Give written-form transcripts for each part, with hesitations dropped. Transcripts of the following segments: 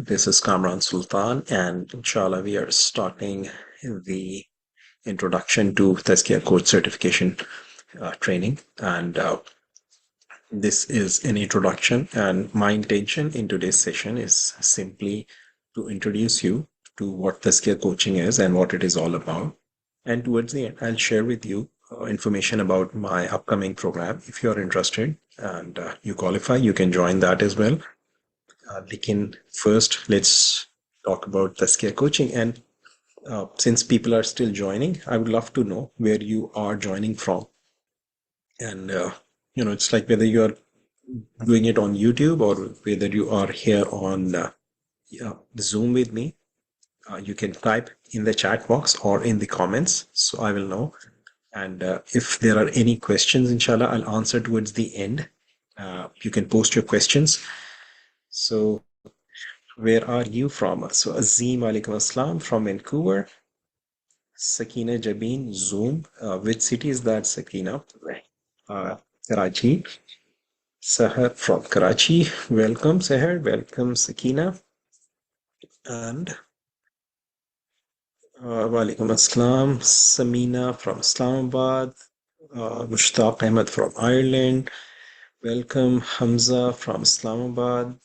This is Kamran Sultan, and inshallah, we are starting the introduction to Tazkiyah Coach Certification training. And this is an introduction, and my intention in today's session is simply to introduce you to what Tazkiyah coaching is and what it is all about. And towards the end, I'll share with you information about my upcoming program. If you're interested and you qualify, you can join that as well. Lekin first, let's talk about Tazkiyah coaching. And since people are still joining, I would love to know where you are joining from. And, it's like whether you're doing it on YouTube or whether you are here on Zoom with me. You can type in the chat box or in the comments so I will know. And if there are any questions, inshallah, I'll answer towards the end. You can post your questions. So, where are you from? So, Azim Alaikum Assalam from Vancouver. Sakina Jabin, Zoom. Which city is that, Sakina? Karachi. Sahar from Karachi. Welcome, Sahar. Welcome, Sakina. And Walaikum Assalam. Samina from Islamabad. Mushtaq Ahmed from Ireland. Welcome, Hamza from Islamabad.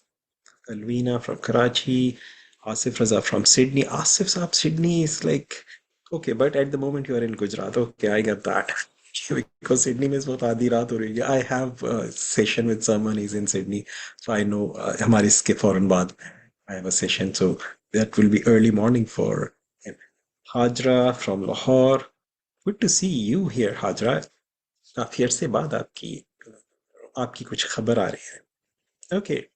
Alvina from Karachi. Asif Raza from Sydney. Asif Saab, Sydney is like, okay, but at the moment you are in Gujarat. Okay, I get that. Because Sydney में इस वक्त आधी रात हो रही है. I have a session with someone who's in Sydney, so I know हमारे इसके फौरन बाद I have a session, so that will be early morning for him. Hajra from Lahore. Good to see you here, Hajra. काफी अरसे बाद आपकी कुछ खबर आ रही है. Okay.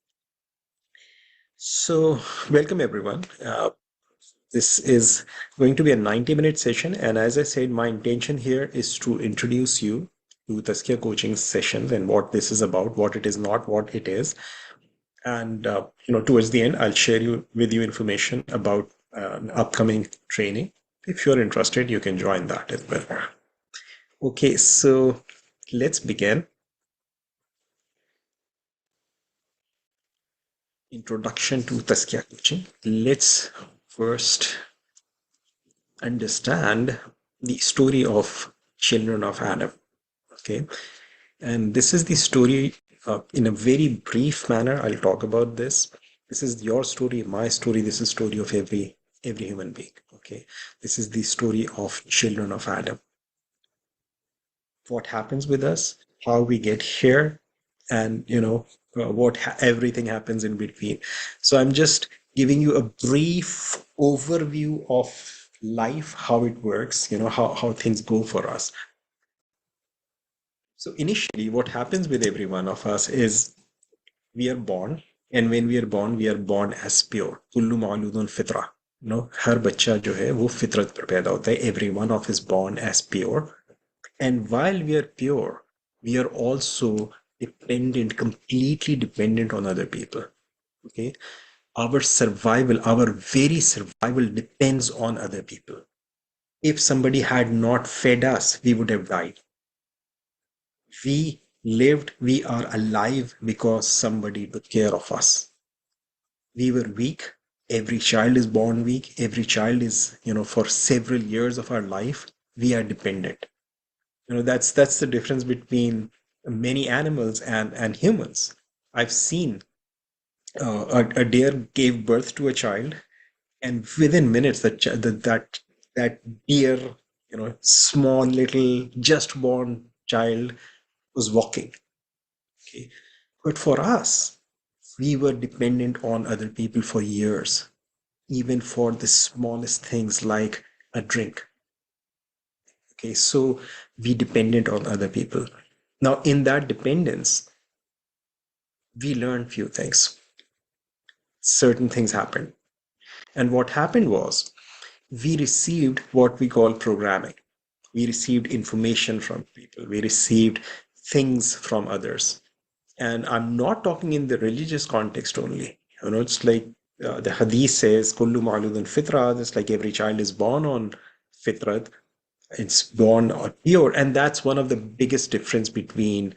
So, welcome everyone. This is going to be a 90-minute session. And as I said, my intention here is to introduce you to Tazkiyah coaching sessions and what this is about, what it is not, what it is. And, towards the end, I'll share with you information about an upcoming training. If you're interested, you can join that as well. Okay, so let's begin. Introduction to Tazkiyah coaching. Let's first understand the story of children of Adam. Okay, and this is the story in a very brief manner. I'll talk about this. This is your story, my story. This is story of every human being. Okay, this is the story of children of Adam. What happens with us, how we get here, and everything happens in between. So I'm just giving you a brief overview of life, how it works, how things go for us. So initially, what happens with every one of us is we are born, and when we are born as pure. Kullu ma'ludun fitra. हर बच्चा जो है वो फितरत पर पैदा होता है. Every one of us born as pure. And while we are pure, we are also completely dependent on other people. Okay. Our survival, our very survival depends on other people. If somebody had not fed us, we would have died. We lived, we are alive because somebody took care of us. We were weak. Every child is born weak. Every child is, for several years of our life, we are dependent. That's the difference between many animals and humans. I've seen a deer gave birth to a child, and within minutes that deer, small little just born child was walking. Okay, but for us, we were dependent on other people for years, even for the smallest things like a drink. Okay, so we dependent on other people. Now, in that dependence, we learned few things. Certain things happened. And what happened was we received what we call programming. We received information from people. We received things from others. And I'm not talking in the religious context only. It's like the hadith says, Kullu ma'ludun fitra. It's like every child is born on fitrat. It's born pure. And that's one of the biggest difference between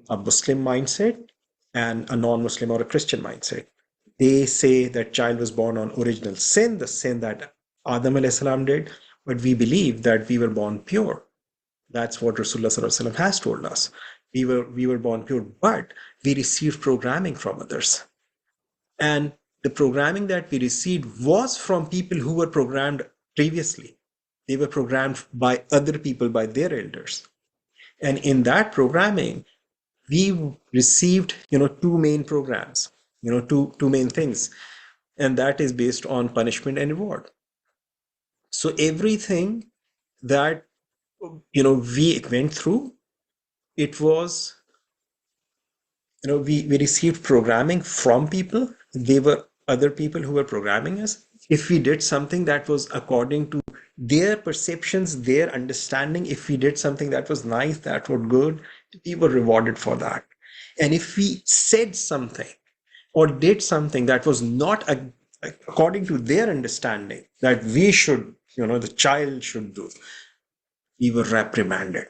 a Muslim mindset and a non-Muslim or a Christian mindset. They say that child was born on original sin, the sin that Adam alayhi salam did, but we believe that we were born pure. That's what Rasulullah sallallahu alaihi wasallam has told us. We were born pure, but we received programming from others. And the programming that we received was from people who were programmed previously. They were programmed by other people, by their elders. And in that programming, we received, two main programs, two main things. And that is based on punishment and reward. So everything that, we went through, it was, we received programming from people. They were other people who were programming us. If we did something that was according to their perceptions, their understanding, if we did something that was nice, that was good, we were rewarded for that. And if we said something or did something that was not according to their understanding, that we should, the child should do, we were reprimanded.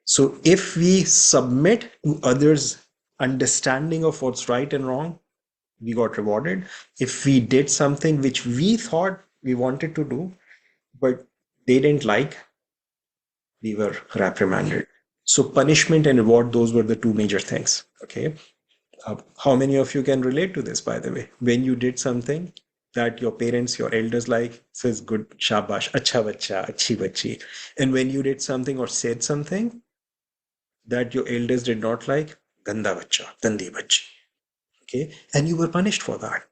So if we submit to others' understanding of what's right and wrong, we got rewarded. If we did something which we thought we wanted to do, but they didn't like, we were reprimanded. So punishment and reward, those were the two major things. Okay. How many of you can relate to this, by the way? When you did something that your parents, your elders like, says good, shabash, acha bacha, achhi bachi. And when you did something or said something that your elders did not like, ganda bacha, gandi bachi. Okay. And you were punished for that.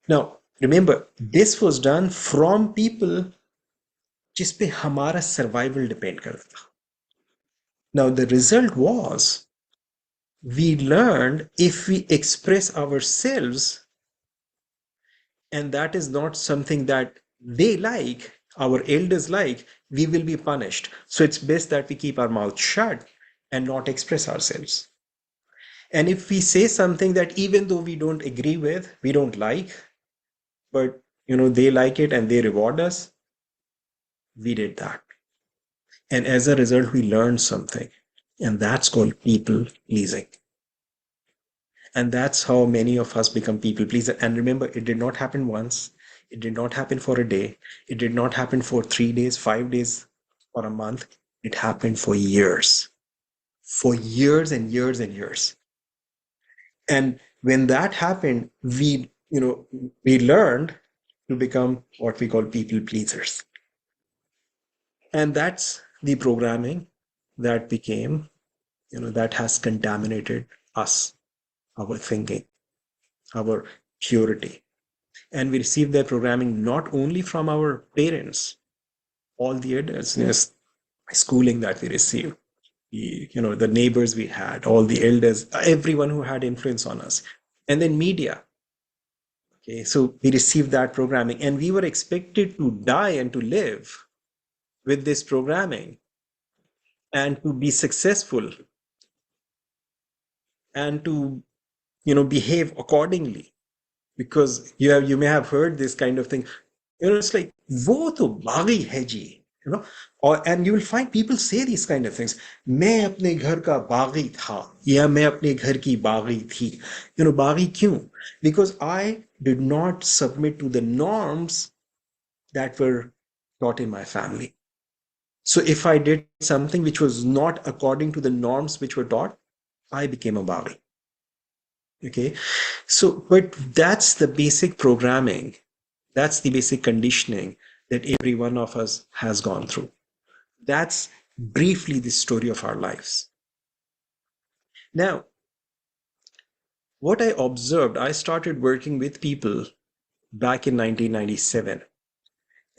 Now, remember, this was done from people जिस पे हमारा survival depend करता था. Now, the result was we learned if we express ourselves and that is not something that they like, our elders like, we will be punished. So it's best that we keep our mouth shut and not express ourselves. And if we say something that even though we don't agree with, we don't like, but they like it and they reward us, we did that. And as a result, we learned something. And that's called people pleasing. And that's how many of us become people pleasers. And remember, it did not happen once. It did not happen for a day. It did not happen for 3 days, 5 days, or a month. It happened for years. For years and years and years. And when that happened, we learned to become what we call people pleasers. And that's the programming that became, that has contaminated us, our thinking, our purity. And we received that programming not only from our parents, all the adults, schooling that we received, the neighbors we had, all the elders, everyone who had influence on us, and then media. Okay, so we received that programming, and we were expected to die and to live with this programming and to be successful and to behave accordingly, because you may have heard this kind of thing, it's like wo to baghi hai ji, and you will find people say these kind of things, मैं अपने घर का बागी था या मैं अपने घर की बागी थी. बागी क्यों? Because I did not submit to the norms that were taught in my family. So if I did something which was not according to the norms which were taught, I became a babi. Okay. So, but that's the basic programming. That's the basic conditioning that every one of us has gone through. That's briefly the story of our lives. Now, what I observed, I started working with people back in 1997.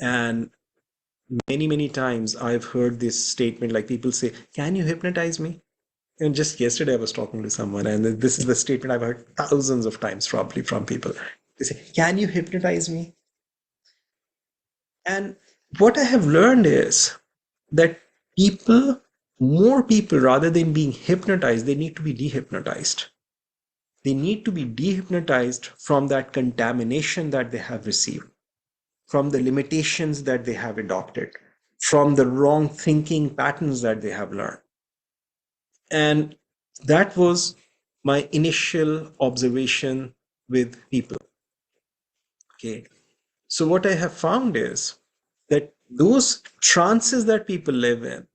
And many times I've heard this statement, like people say, can you hypnotize me? And just yesterday I was talking to someone, and this is the statement I've heard thousands of times probably from people. They say, can you hypnotize me? And what I have learned is that more people, rather than being hypnotized, they need to be dehypnotized. They need to be dehypnotized from that contamination that they have received, from the limitations that they have adopted, from the wrong thinking patterns that they have learned. And that was my initial observation with people. Okay. So what I have found is that those trances that people live in,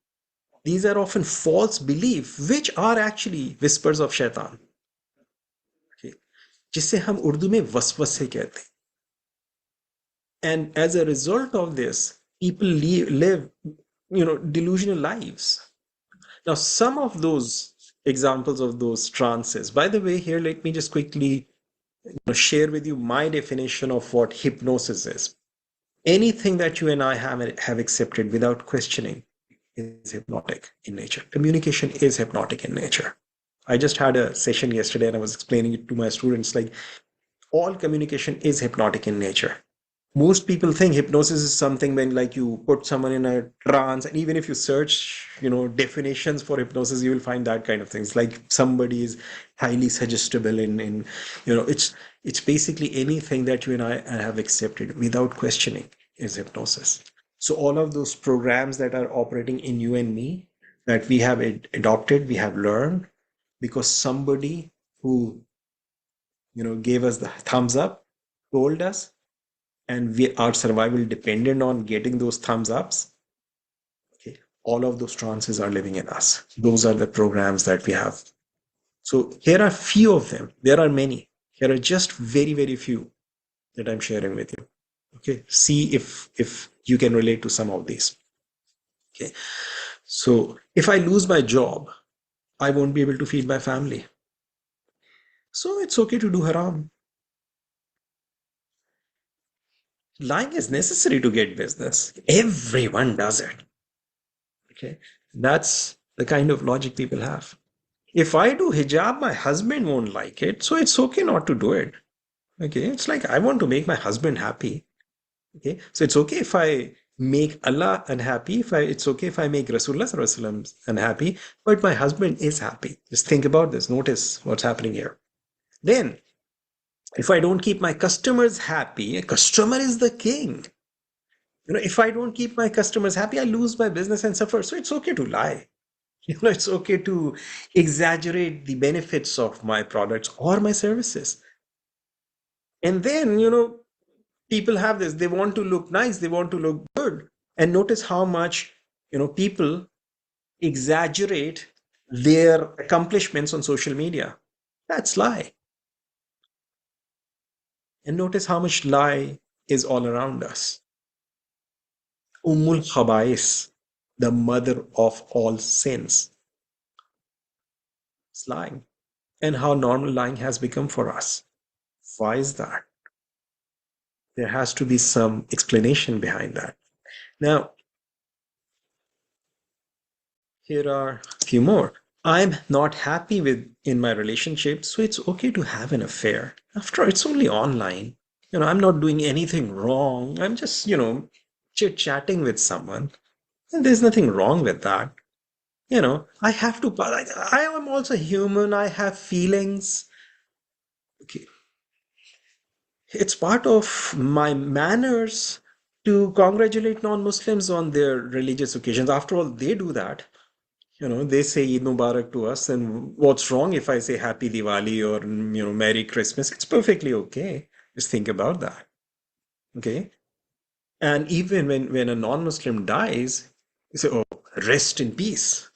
these are often false beliefs, which are actually whispers of shaitan. Okay. जिसे हम उर्दू में वसवसे कहते हैं. And as a result of this, people live, delusional lives. Now, some of those examples of those trances, by the way, here, let me just quickly share with you my definition of what hypnosis is. Anything that you and I have accepted without questioning is hypnotic in nature. Communication is hypnotic in nature. I just had a session yesterday and I was explaining it to my students like all communication is hypnotic in nature. Most people think hypnosis is something when like you put someone in a trance, and even if you search definitions for hypnosis, you will find that kind of things like somebody is highly suggestible in it's basically anything that you and I have accepted without questioning is hypnosis. So all of those programs that are operating in you and me that we have adopted, we have learned because somebody who gave us the thumbs up, told us, and our survival depended on getting those thumbs ups. Okay, all of those trances are living in us. Those are the programs that we have. So here are few of them. There are many. Here are just very, very few that I'm sharing with you. Okay, see if you can relate to some of these. Okay, so if I lose my job, I won't be able to feed my family. So it's okay to do haram. Lying is necessary to get business. Everyone does it. Okay. That's the kind of logic people have. If I do hijab, my husband won't like it. So it's okay not to do it. Okay. It's like I want to make my husband happy. Okay. So it's okay if I make Allah unhappy. It's okay if I make Rasulullah Sallallahu Alaihi Wasallam unhappy, but my husband is happy. Just think about this. Notice what's happening here. Then, if I don't keep my customers happy, a customer is the king. If I don't keep my customers happy, I lose my business and suffer. So it's okay to lie. It's okay to exaggerate the benefits of my products or my services. And then, people have this, they want to look nice, they want to look good. And notice how much, people exaggerate their accomplishments on social media. That's lie. And notice how much lie is all around us. Ummul Khabais, the mother of all sins. It's lying. And how normal lying has become for us. Why is that? There has to be some explanation behind that. Now, here are a few more. I'm not happy with in my relationship, so it's okay to have an affair. After all, it's only online. I'm not doing anything wrong. I'm just, chit-chatting with someone. And there's nothing wrong with that. I have to, I am also human. I have feelings. Okay. It's part of my manners to congratulate non-Muslims on their religious occasions. After all, they do that. They say Eid Mubarak to us, and what's wrong if I say Happy Diwali or Merry Christmas? It's perfectly okay. Just think about that. Okay. And even when a non-Muslim dies, you say, oh, rest in peace.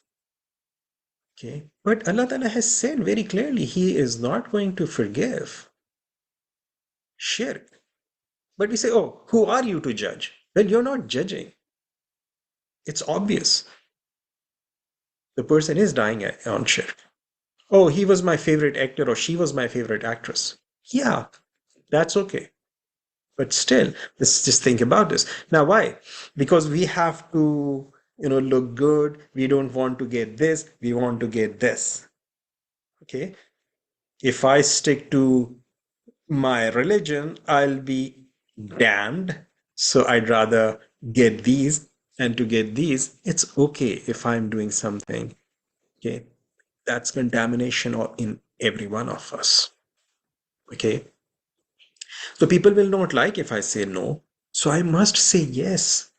Okay. But Allah Ta'ala has said very clearly, He is not going to forgive shirk. But we say, oh, who are you to judge? Well, you're not judging. It's obvious. The person is dying on shirk. Oh, he was my favorite actor or she was my favorite actress. Yeah, that's okay. But still, let's just think about this. Now, why? Because we have to, look good. We don't want to get this. We want to get this. Okay. If I stick to my religion, I'll be damned. So I'd rather get these, and to get these, it's okay if I'm doing something. Okay. That's contamination in every one of us. Okay. So people will not like if I say no. So I must say yes.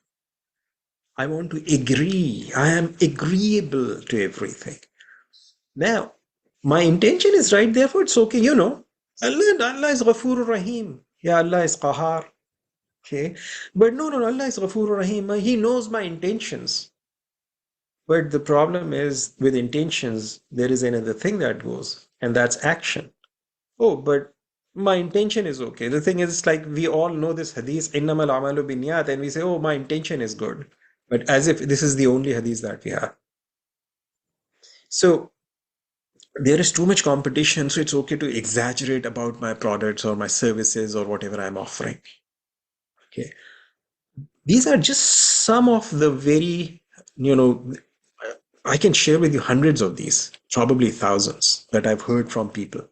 I want to agree. I am agreeable to everything. Now, my intention is right, therefore it's okay. Allah is Ghafur Rahim. Yeah, Allah is Qahar. Okay. But no, no, no, Allah is Ghafur Rahim. He knows my intentions. But the problem is with intentions, there is another thing that goes, and that's action. Oh, but my intention is okay. The thing is, like we all know this hadith, innamal amalu binniyat, and we say, oh, my intention is good. But as if this is the only hadith that we have. So there is too much competition, so it's okay to exaggerate about my products or my services or whatever I'm offering. Okay. These are just some of the very, you know, I can share with you hundreds of these, probably thousands that I've heard from people.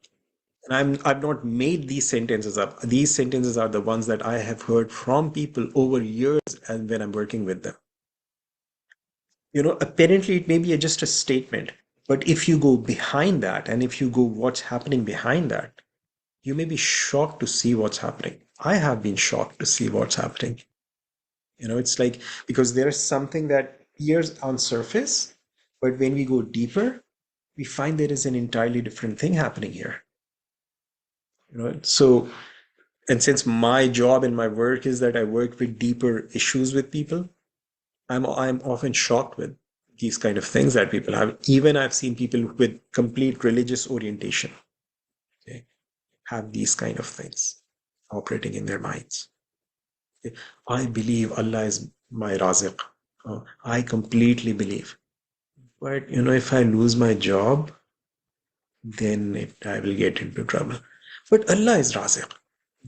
And I've not made these sentences up. These sentences are the ones that I have heard from people over years and when I'm working with them. Apparently it may be just a statement, but if you go behind that and if you go what's happening behind that, you may be shocked to see what's happening. I have been shocked to see what's happening. It's like because there is something that appears on surface, but when we go deeper, we find there is an entirely different thing happening here. So and since my job and my work is that I work with deeper issues with people, I'm often shocked with these kind of things that people have. Even I've seen people with complete religious orientation, okay, have these kind of things operating in their minds. Okay. I believe Allah is my Raziq. I completely believe. But if I lose my job, then I will get into trouble. But Allah is Raziq.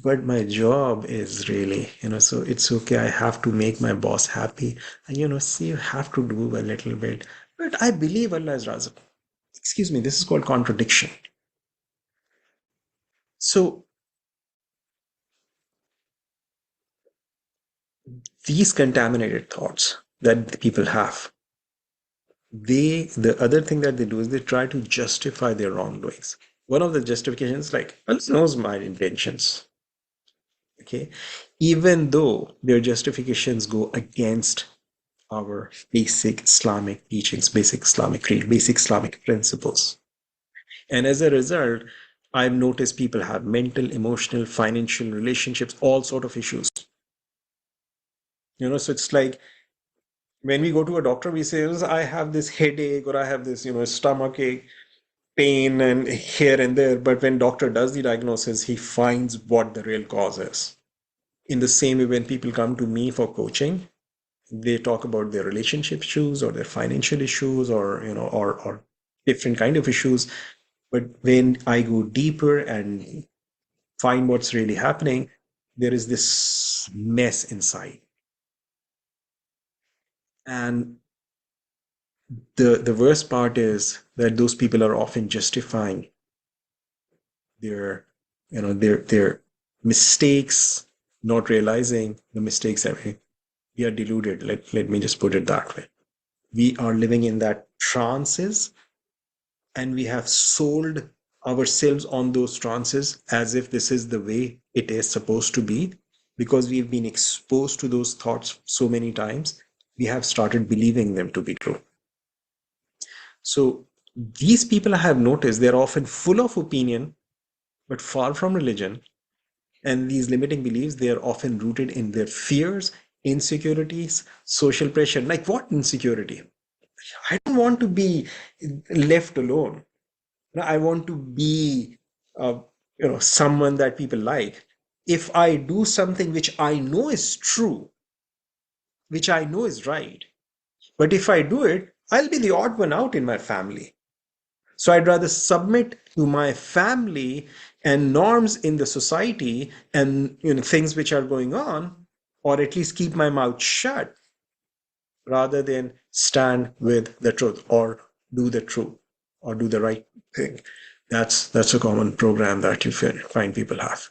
But my job is really, so it's okay. I have to make my boss happy. And, see, you have to do a little bit. But I believe Allah is Raziq. Excuse me, this is called contradiction. So these contaminated thoughts that people have, the other thing that they do is they try to justify their wrongdoings. One of the justifications, like, Allah knows my intentions. Okay. Even though their justifications go against our basic Islamic teachings, basic Islamic creed, basic Islamic principles. And as a result, I've noticed people have mental, emotional, financial, relationships, all sort of issues. So it's like when we go to a doctor, we say, I have this headache or I have this, stomach ache, pain and here and there. But when doctor does the diagnosis, he finds what the real cause is. In the same way, when people come to me for coaching, they talk about their relationship issues or their financial issues or or different kind of issues, but when I go deeper and find what's really happening, there is this mess inside. And the worst part is that those people are often justifying their their mistakes, not realizing the mistakes that we are deluded. Let me just put it that way. We are living in that trances and we have sold ourselves on those trances as if this is the way it is supposed to be because we've been exposed to those thoughts so many times. We have started believing them to be true. So these people, I have noticed, they're often full of opinion but far from religion. And these limiting beliefs, they are often rooted in their fears, insecurities, social pressure. Like what insecurity? I don't want to be left alone. I want to be, uh, someone that people like. If I do something which I know is true, which I know is right, but if I do it, I'll be the odd one out in my family. So I'd rather submit to my family and norms in the society and things which are going on, or at least keep my mouth shut rather than stand with the truth or do the truth or do the right thing. That's a common program that you find people have.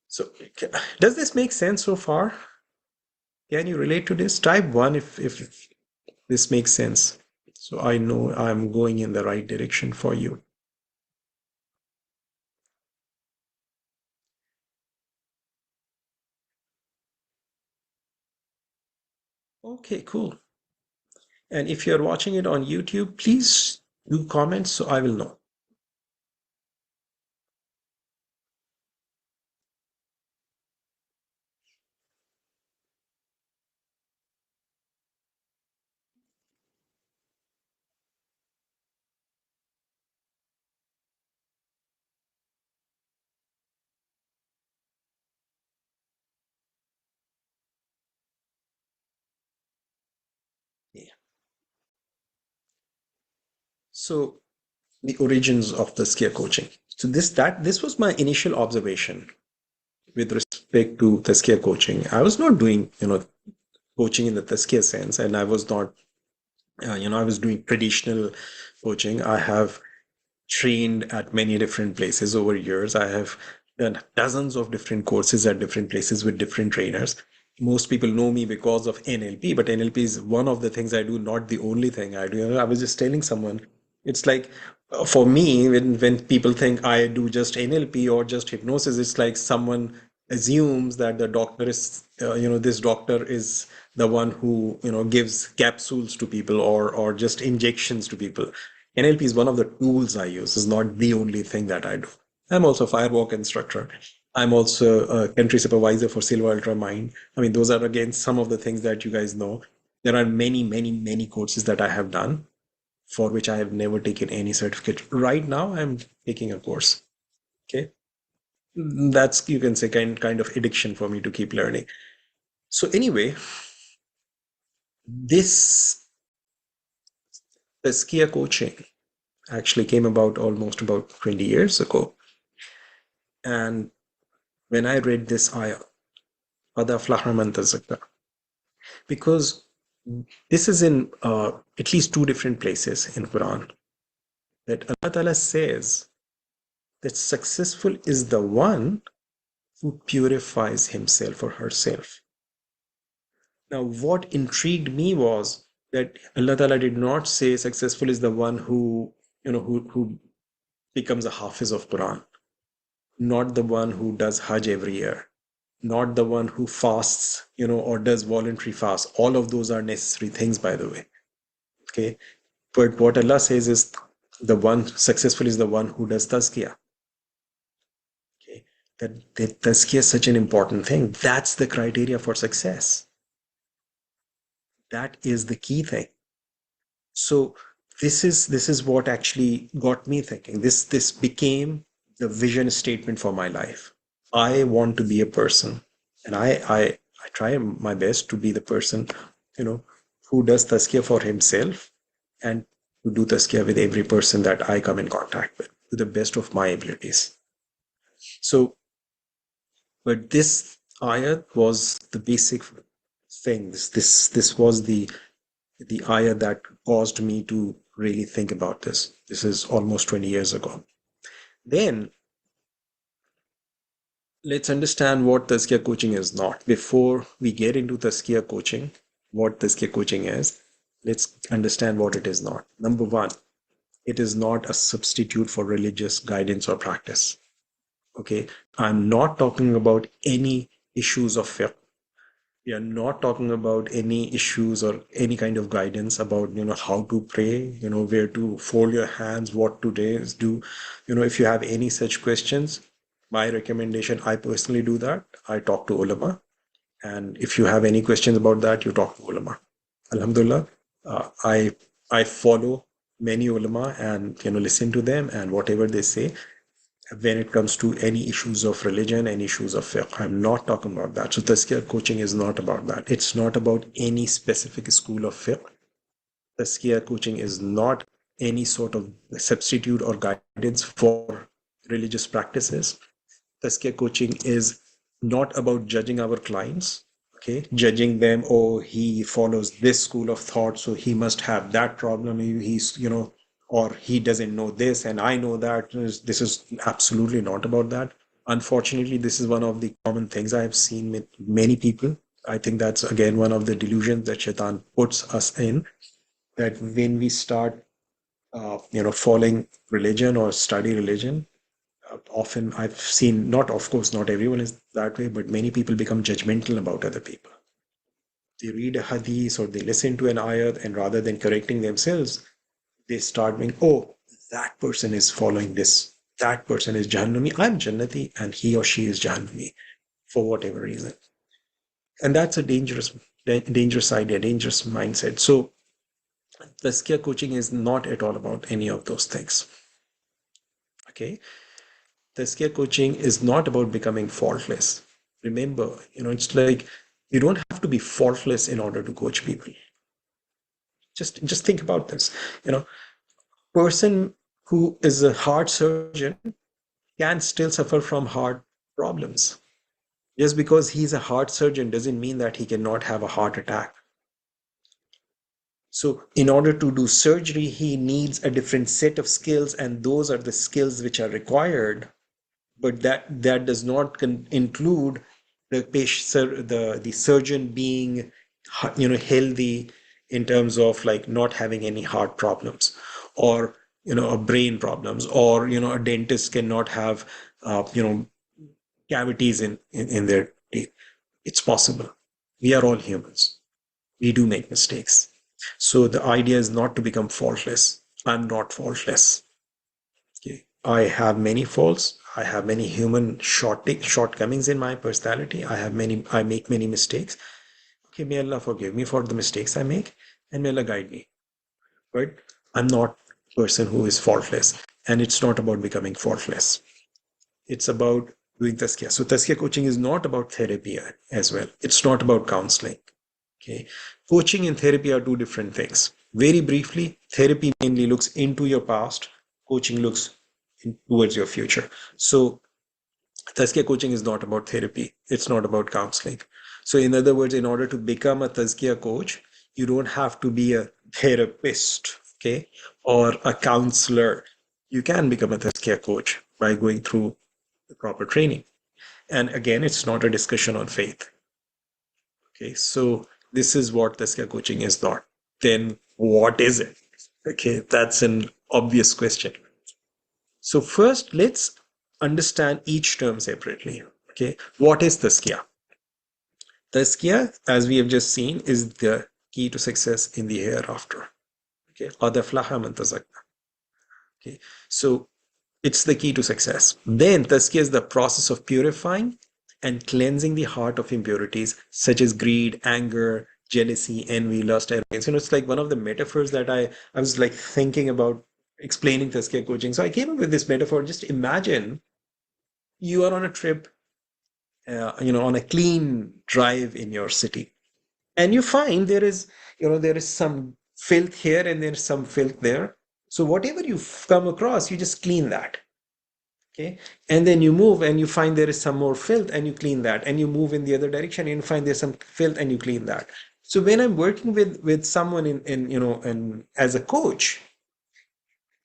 So does this make sense so far? Can you relate to this? Type one if this makes sense. So I know I'm going in the right direction for you. Okay, cool. And if you're watching it on YouTube, please do comments so I will know. So the origins of Tazkiyah coaching. So this was my initial observation with respect to Tazkiyah coaching. I was not doing, coaching in the Tazkiyah sense, and I was not, I was doing traditional coaching. I have trained at many different places over years. I have done dozens of different courses at different places with different trainers. Most people know me because of NLP, but NLP is one of the things I do, not the only thing I do. I was just telling someone, it's like for me, when people think I do just NLP or just hypnosis, it's like someone assumes that the doctor is, this doctor is the one who, gives capsules to people or just injections to people. NLP is one of the tools I use. It's not the only thing that I do. I'm also a firewalk instructor. I'm also a country supervisor for Silver Ultra Mind. I mean, those are again some of the things that you guys know. There are many, many, many courses that I have done for which I have never taken any certificate. Right now, I'm taking a course. Okay. That's, you can say, kind of addiction for me to keep learning. So anyway, this Tazkiyah coaching actually came about almost about 20 years ago. And when I read this ayah, قَدْ أَفْلَحَ مَنْ تَزَكَّى, because this is in at least two different places in Quran that Allah Ta'ala says that successful is the one who purifies himself or herself. Now, what intrigued me was that Allah Ta'ala did not say successful is the one who, who becomes a hafiz of Quran, not the one who does Hajj every year, not the one who fasts, or does voluntary fast. All of those are necessary things, by the way. Okay. But what Allah says is the one successful is the one who does tazkiyah. Okay. That tazkiyah is such an important thing. That's the criteria for success. That is the key thing. So this is what actually got me thinking. This became the vision statement for my life. I want to be a person, and I try my best to be the person, who does tazkiyah for himself and to do tazkiyah with every person that I come in contact with to the best of my abilities. So, but this ayat was the basic thing. This was the ayah that caused me to really think about this. This is almost 20 years ago. Then let's understand what Tazkiyah coaching is not. Before we get into Tazkiyah coaching, what Tazkiyah coaching is, let's understand what it is not. Number one, it is not a substitute for religious guidance or practice. Okay, I'm not talking about any issues of fiqh. We are not talking about any issues or any kind of guidance about, how to pray, where to fold your hands, what to do. If you have any such questions, my recommendation, I personally do that. I talk to ulama. And if you have any questions about that, you talk to ulama. Alhamdulillah, I follow many ulama and, listen to them and whatever they say when it comes to any issues of religion and issues of fiqh. I'm not talking about that. So Tazkiyah coaching is not about that. It's not about any specific school of fiqh. Tazkiyah coaching is not any sort of substitute or guidance for religious practices. Tazkiyah coaching is not about judging our clients, okay? Judging them, oh, he follows this school of thought, so he must have that problem. He's, or he doesn't know this and I know that. This is absolutely not about that. Unfortunately, this is one of the common things I have seen with many people. I think that's again one of the delusions that Shaitan puts us in, that when we start, following religion or study religion, often I've seen, not, of course, not everyone is that way, but many people become judgmental about other people. They read a hadith or they listen to an ayat, and rather than correcting themselves, they start being, oh, that person is following this. That person is Jahannami. I'm Jannati, and he or she is Jahannami for whatever reason. And that's a dangerous idea, dangerous mindset. So Tazkiyah coaching is not at all about any of those things. Okay. Tazkiyah coaching is not about becoming faultless. Remember, it's like you don't have to be faultless in order to coach people. Just think about this. person who is a heart surgeon can still suffer from heart problems. Just because he's a heart surgeon doesn't mean that he cannot have a heart attack. So, in order to do surgery, he needs a different set of skills, and those are the skills which are required. But that does not include the patient, the surgeon being, healthy in terms of like not having any heart problems, or a brain problems, or a dentist cannot have cavities in their teeth. It's possible. We are all humans. We do make mistakes. So the idea is not to become faultless. I'm not faultless. Okay. I have many faults. I have many human shortcomings in my personality. I make many mistakes. Okay, may Allah forgive me for the mistakes I make, and may Allah guide me. But I'm not a person who is faultless. And it's not about becoming faultless. It's about doing Tazkiyah. So Tazkiyah coaching is not about therapy as well. It's not about counseling. Okay. Coaching and therapy are two different things. Very briefly, therapy mainly looks into your past. Coaching looks towards your future. So Tazkiyah coaching is not about therapy. It's not about counseling. So in other words, in order to become a Tazkiyah coach, you don't have to be a therapist, okay, or a counselor. You can become a Tazkiyah coach by going through the proper training. And again, it's not a discussion on faith. Okay, so this is what Tazkiyah coaching is not. Then what is it? Okay, that's an obvious question. So first, let's understand each term separately. Okay, what is Tazkiyah? Tazkiyah, as we have just seen, is the key to success in the hereafter. Okay, قَدْ أَفْلَحَ مَنْ تَزَكَّى. Okay, so it's the key to success. Then Tazkiyah is the process of purifying and cleansing the heart of impurities such as greed, anger, jealousy, envy, lust, arrogance. It's like one of the metaphors that I was like thinking about explaining Tazkiyah coaching. So I came up with this metaphor. Just imagine you are on a trip, on a clean drive in your city, and you find there is some filth here and there's some filth there. So whatever you come across, you just clean that. Okay. And then you move and you find there is some more filth and you clean that. And you move in the other direction and you find there's some filth and you clean that. So when I'm working with someone in as a coach,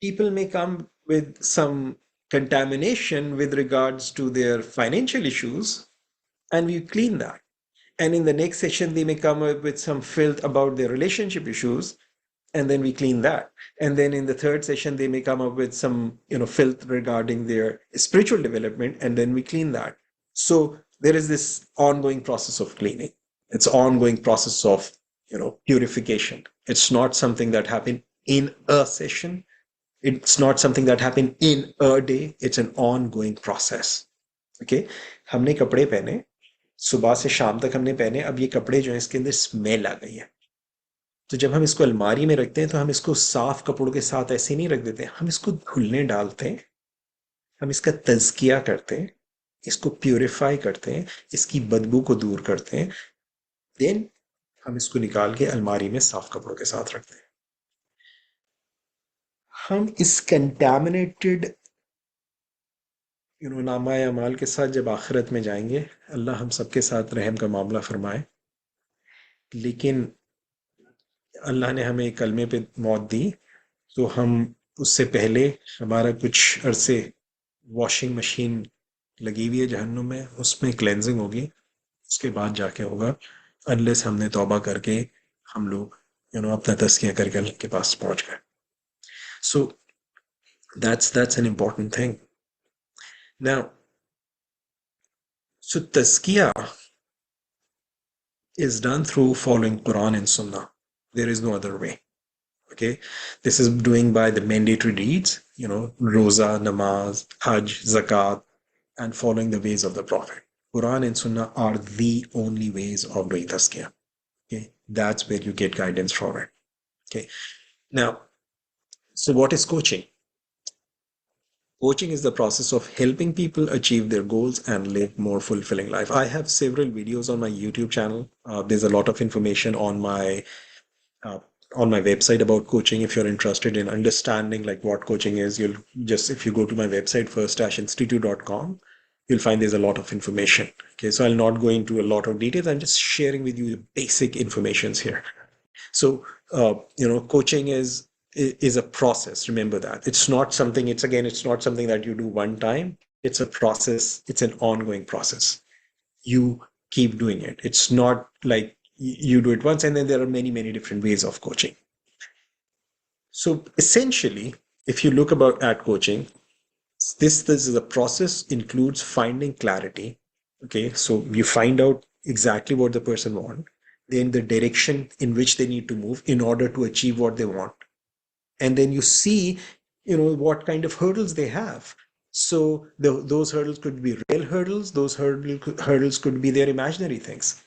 people may come with some contamination with regards to their financial issues, and we clean that. And in the next session, they may come up with some filth about their relationship issues, and then we clean that. And then in the third session, they may come up with some filth regarding their spiritual development, and then we clean that. So there is this ongoing process of cleaning. It's ongoing process of purification. It's not something that happened in a session. It's not something that happened in a day. It's an ongoing process. Okay. हमने कपड़े पहने, सुबह से शाम तक हमने पहने, अब ये कपड़े जो है इसके अंदर स्मेल आ गई है. तो जब हम इसको अलमारी में रखते हैं तो हम इसको साफ कपड़ों के साथ ऐसे नहीं रख देते, हम इसको धुलने डालते हैं, हम इसका तज़किया करते हैं, इसको प्यूरिफाई करते हैं, इसकी बदबू को दूर करते हैं, देन हम इसको निकाल के अलमारी में साफ कपड़ों के साथ रखते हैं. हम इस कंटामिनेटेड नामाए अमाल के साथ जब आखिरत में जाएंगे, अल्लाह हम सबके साथ रहम का मामला फरमाए, लेकिन अल्लाह ने हमें कलमे पे मौत दी, तो हम उससे पहले हमारा कुछ अरसे वॉशिंग मशीन लगी हुई है जहन्नुम में, उसमें क्लेंजिंग होगी, उसके बाद जाके होगा, अनलेस हमने तौबा करके हम लोग अपना तज़किया करके अल्लाह के पास पहुंच गए. So that's an important thing. Now, so tazkiyah is done through following Quran and Sunnah. There is no other way. Okay, this is doing by the mandatory deeds, roza, namaz, hajj, zakat, and following the ways of the Prophet. Quran and Sunnah are the only ways of doing tazkiyah. Okay, that's where you get guidance from it. Okay, now, so what is coaching? Coaching is the process of helping people achieve their goals and live more fulfilling life. I have several videos on my YouTube channel. There's a lot of information on my on my website about coaching. If you're interested in understanding like what coaching is, you'll just, if you go to my website, first-institute.com, you'll find there's a lot of information. Okay, so I'll not go into a lot of details. I'm just sharing with you the basic informations here. So, coaching is a process. Remember that it's not something. It's again, it's not something that you do one time. It's a process. It's an ongoing process. You keep doing it. It's not like you do it once and then there are many, many different ways of coaching. So essentially, if you look about at coaching, this is a process includes finding clarity. Okay, so you find out exactly what the person wants, then the direction in which they need to move in order to achieve what they want, and then you see, what kind of hurdles they have. So those hurdles could be real hurdles. Those hurdles could be their imaginary things.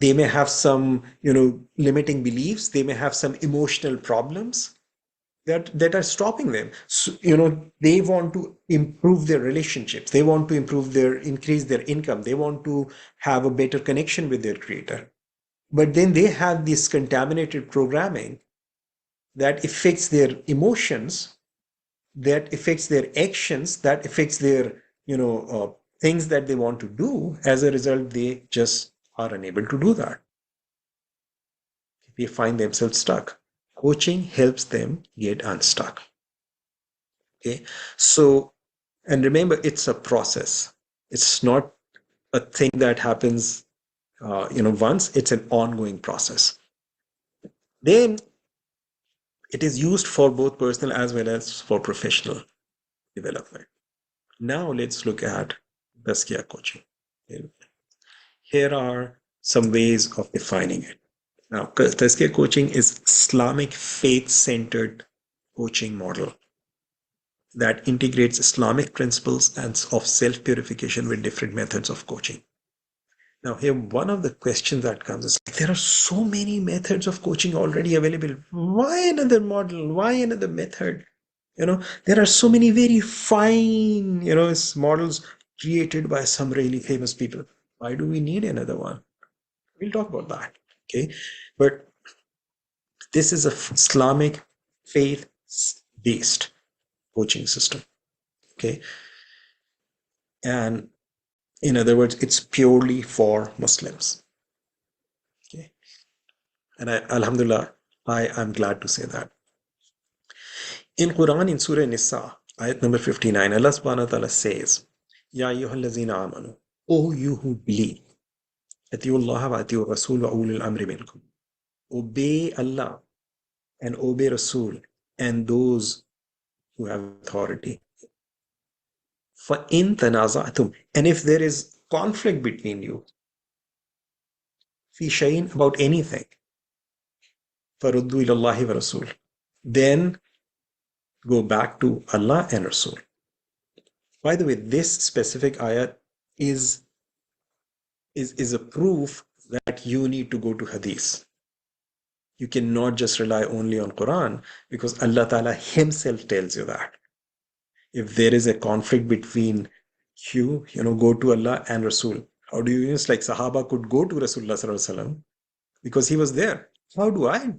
They may have some, limiting beliefs. They may have some emotional problems that are stopping them. So, they want to improve their relationships. They want to increase their income. They want to have a better connection with their creator. But then they have this contaminated programming that affects their emotions, that affects their actions, that affects their, things that they want to do. As a result, they just are unable to do that. They find themselves stuck. Coaching helps them get unstuck. Okay. So, and remember, it's a process. It's not a thing that happens, once. It's an ongoing process. Then it is used for both personal as well as for professional development. Now let's look at Tazkiyah coaching. Here are some ways of defining it. Now, Tazkiyah coaching is Islamic faith-centered coaching model that integrates Islamic principles and of self-purification with different methods of coaching. Now, here, one of the questions that comes is there are so many methods of coaching already available. Why another model? Why another method? There are so many very fine, models created by some really famous people. Why do we need another one? We'll talk about that. Okay. But this is a Islamic faith based coaching system. Okay. And in other words, it's purely for Muslims. Okay. And Alhamdulillah, I am glad to say that. In Quran, in Surah Nisa, ayat number 59, Allah subhanahu wa ta'ala says, Ya ayyuhallazina amanu, O you who believe, Atiullah wa atiur Rasul wa ulul amri minkum. Obey Allah and obey Rasul and those who have authority. فَإِن تَنَازَعْتُمْ, and if there is conflict between you, فِي شَيْءٍ, about anything, فَرُدُّوا إِلَى اللَّهِ وَرَسُولِ, then go back to Allah and Rasul. By the way, this specific ayat is a proof that you need to go to Hadith. You cannot just rely only on Quran because Allah Ta'ala Himself tells you that. If there is a conflict between you, go to Allah and Rasul. How do you use, like Sahaba could go to Rasulullah Sallallahu Alaihi Wasallam because he was there. How do I,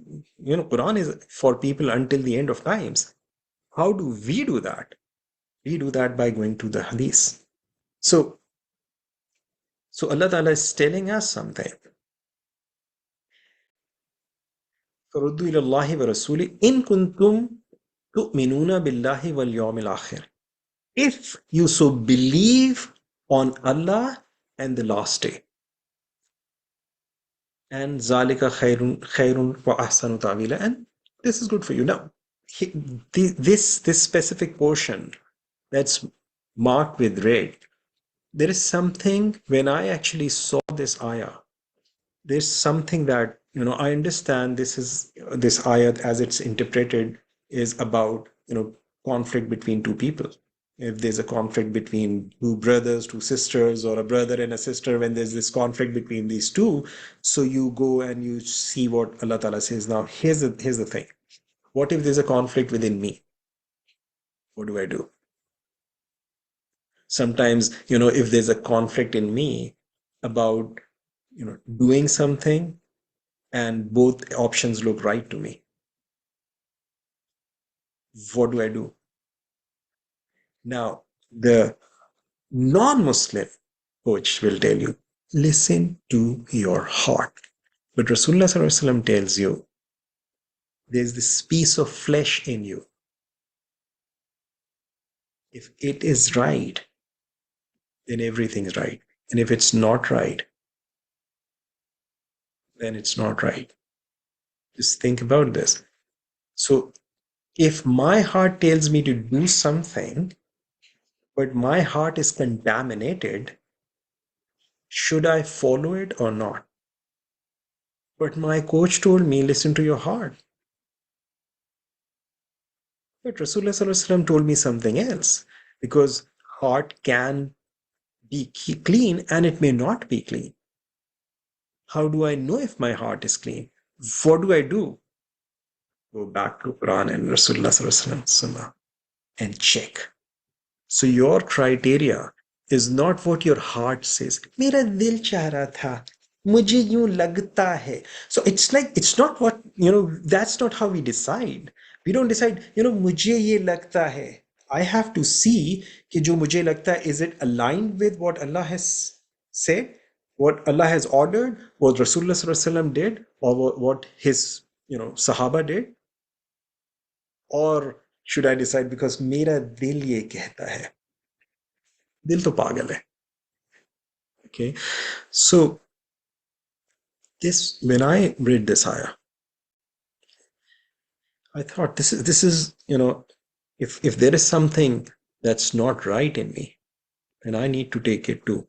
Quran is for people until the end of times. How do we do that? We do that by going to the Hadith. So Allah Ta'ala is telling us something. فَرُدُّوا إِلَى اللَّهِ وَرَسُولِهِ إِن كُنتُمْ تُؤْمِنُونَ بِاللَّهِ وَالْيَوْمِ الْآخِرِ. If you so believe on Allah and the last day. And zalika khairun wa ahsanu ta'wila, and this is good for you. Now, this specific portion that's marked with red, there is something, when I actually saw this ayah, there's something that, I understand this ayah as it's interpreted is about, conflict between two people. If there's a conflict between two brothers, two sisters, or a brother and a sister, when there's this conflict between these two, so you go and you see what Allah Ta'ala says. Now, here's the thing. What if there's a conflict within me? What do I do? Sometimes, if there's a conflict in me about, doing something and both options look right to me, What do I do? Now, the non-Muslim coach will tell you, listen to your heart. But Rasulullah Sallallahu Alaihi Wasallam tells you, there's this piece of flesh in you. If it is right, then everything's right. And if it's not right, then it's not right. Just think about this. So if my heart tells me to do something, but my heart is contaminated, should I follow it or not? But my coach told me, listen to your heart. But Rasulullah Sallallahu Alaihi Wasallam told me something else, because heart can be clean and it may not be clean. How do I know if my heart is clean? What do I do? Go back to Quran and Rasulullah Sallallahu Alaihi Wasallam and check. So your criteria is not what your heart says. मेरा दिल चाह रहा था, मुझे यूं लगता है. So it's like, it's not what, that's not how we decide. We don't decide, मुझे ये लगता है. I have to see कि जो मुझे लगता है, is it aligned with what Allah has said, what Allah has ordered, what Rasulullah Sallallahu Alaihi Wasallam did, or what his, Sahaba did? Or should I decide because मेरा दिल ये कहता है? दिल तो पागल है. Okay, so this, when I read this ayah, I thought this is if there is something that's not right in me, then I need to take it to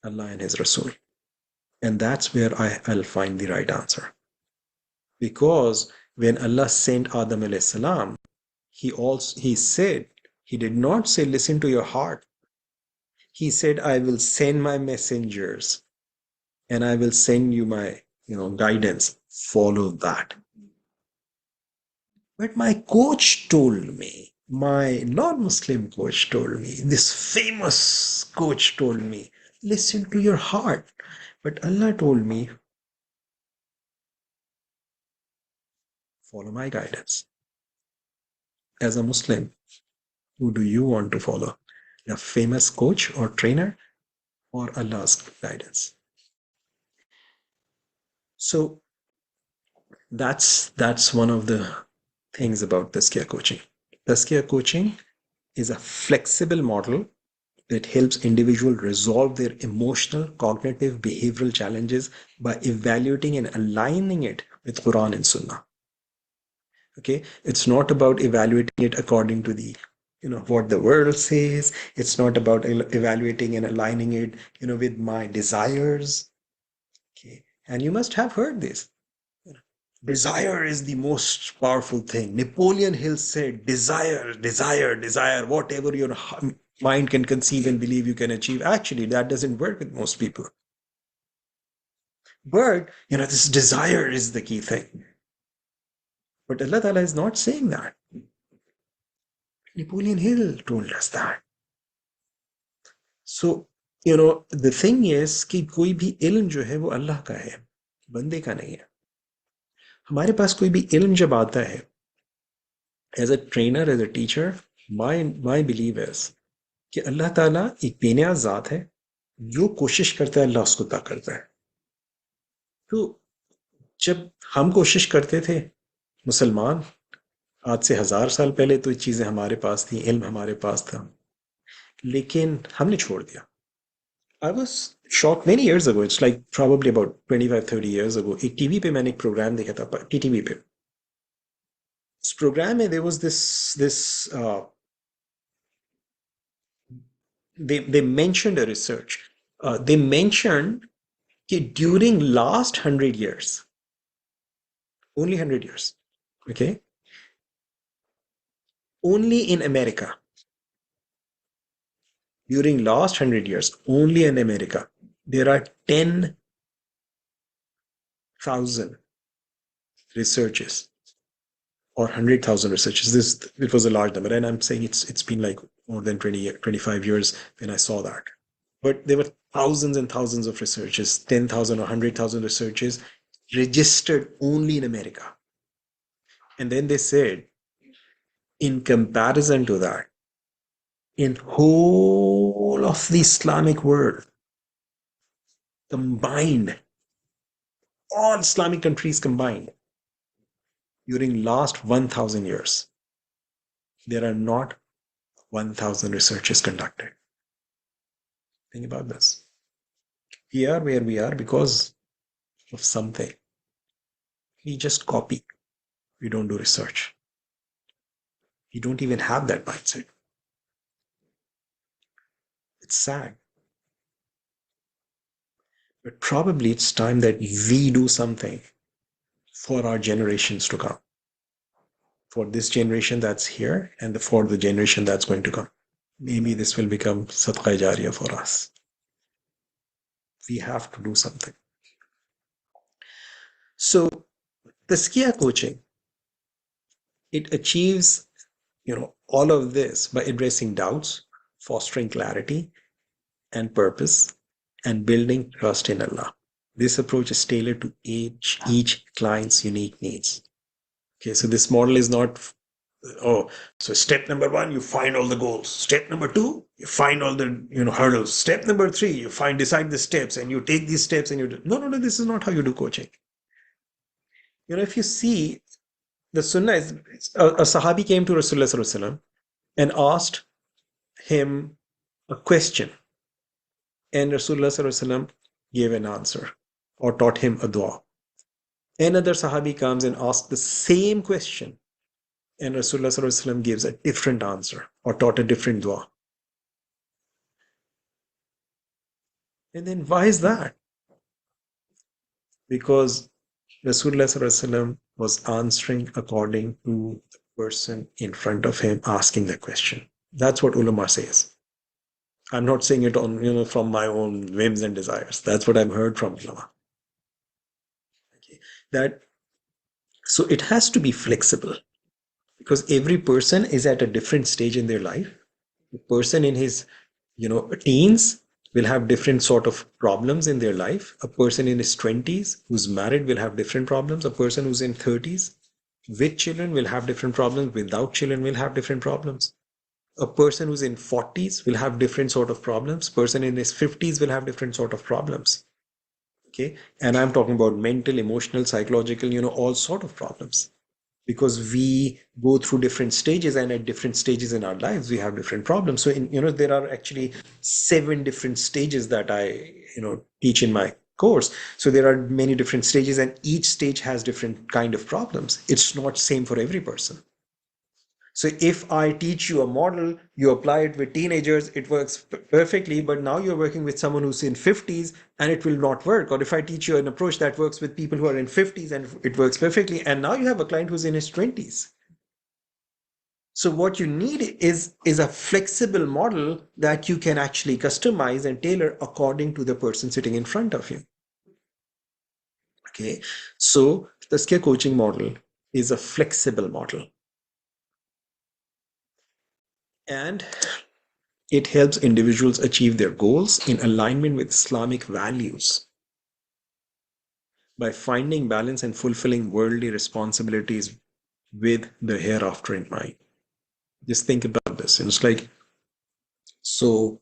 Allah and His Rasul, and that's where I'll find the right answer. Because when Allah sent Adam alayhi salam, he said, he did not say listen to your heart. He said, I will send my messengers and I will send you my guidance. Follow that. But my coach told me, my non-Muslim coach told me, this famous coach told me, listen to your heart. But Allah told me, follow my guidance. As a Muslim, who do you want to follow? A famous coach or trainer, or Allah's guidance? So that's one of the things about Tazkiyah coaching. Tazkiyah coaching is a flexible model that helps individuals resolve their emotional, cognitive, behavioral challenges by evaluating and aligning it with Quran and Sunnah. Okay, it's not about evaluating it according to the what the world says. It's not about evaluating and aligning it with my desires. Okay, and you must have heard this. Desire is the most powerful thing. Napoleon Hill said, desire, desire, desire, whatever your mind can conceive and believe you can achieve. Actually, that doesn't work with most people. But this desire is the key thing. But Allah Ta'ala is not saying that. Napoleon Hill told us that. So, the thing is कि कोई भी इल्म जो है वो अल्लाह का है, बंदे का नहीं है. हमारे पास कोई भी इल्म जब आता है, as a trainer, as a teacher, my belief is कि अल्लाह ताला एक बेनियाज ज़ात है, जो कोशिश करता है अल्लाह उसको अता करता है. तो जब हम कोशिश करते थे मुसलमान, आज से 1000 साल पहले तो ये चीज़ें हमारे पास थी, इल्म हमारे पास था, लेकिन हमने छोड़ दिया. I was shocked many years ago. It's like probably about 25-30 years ago. एक टीवी पे मैंने एक प्रोग्राम देखा था, टीटीवी पे. इस प्रोग्राम में there was this they mentioned a research. They mentioned that during last 100 years, only 100 years, okay, only in America, during last 100 years, only in America, there are 10,000 researches or 100,000 researches. It was a large number, and I'm saying it's been like more than 25 years when I saw that. But there were thousands and thousands of researches, 10,000 or 100,000 researches registered only in America. And then they said In comparison to that, in whole of the Islamic world, combined, all Islamic countries combined, during last 1,000 years, there are not 1,000 researches conducted. Think about this. We are where we are because of something. We just copy. We don't do research. We don't even have that mindset. It's sad. But probably it's time that we do something for our generations to come. For this generation that's here and for the generation that's going to come. Maybe this will become Sadqa Jariya for us. We have to do something. So, Tazkiyah coaching, it achieves, all of this by addressing doubts, fostering clarity and purpose, and building trust in Allah. This approach is tailored to each client's unique needs. Okay, so this model is not, so step number one, you find all the goals. Step number two, you find all the hurdles. Step number three, you decide the steps and you take these steps and you do. No, this is not how you do coaching. If you see the Sunnah is a Sahabi came to Rasulullah Sallallahu Alaihi Wasallam and asked him a question, and Rasulullah Sallallahu Alaihi Wasallam gave an answer or taught him a dua. Another Sahabi comes and asks the same question, and Rasulullah Sallallahu Alaihi Wasallam gives a different answer or taught a different dua. And then why is that? Because Rasulullah Sallallahu Alaihi Wasallam was answering according to the person in front of him asking the question. That's what ulama says. I'm not saying it on, from my own whims and desires. That's what I've heard from ulama. Okay. So it has to be flexible because every person is at a different stage in their life. The person in his, teens will have different sort of problems in their life. A person in his 20s who's married will have different problems. A person who's in 30s with children will have different problems. Without children will have different problems. A person who's in 40s will have different sort of problems. Person in his 50s will have different sort of problems. Okay. And I'm talking about mental, emotional, psychological, all sort of problems. Because we go through different stages, and at different stages in our lives, we have different problems. So, there are actually 7 different stages that I, teach in my course. So there are many different stages, and each stage has different kind of problems. It's not same for every person. So if I teach you a model, you apply it with teenagers, it works perfectly, but now you're working with someone who's in 50s and it will not work. Or if I teach you an approach that works with people who are in 50s and it works perfectly, and now you have a client who's in his 20s. So what you need is a flexible model that you can actually customize and tailor according to the person sitting in front of you. Okay, so the Tazkiyah coaching model is a flexible model. And it helps individuals achieve their goals in alignment with Islamic values by finding balance and fulfilling worldly responsibilities with the hereafter in mind. Just think about this. It's like, so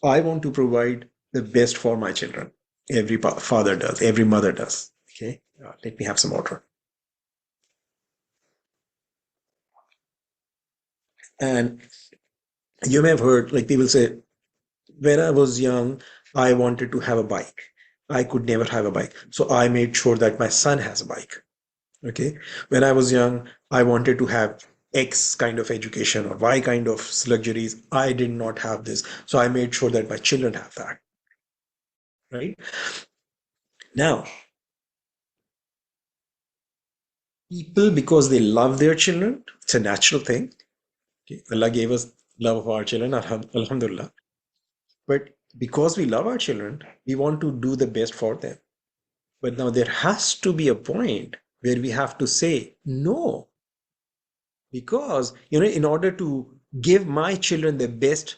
I want to provide the best for my children. Every father does, every mother does. Okay, let me have some water. And you may have heard, like people say, when I was young, I wanted to have a bike. I could never have a bike. So I made sure that my son has a bike. Okay. When I was young, I wanted to have X kind of education or Y kind of luxuries. I did not have this. So I made sure that my children have that. Right. Now, people, because they love their children, it's a natural thing. Okay. Allah gave us love of our children, alhamdulillah. But because we love our children, we want to do the best for them. But now there has to be a point where we have to say no. Because, in order to give my children the best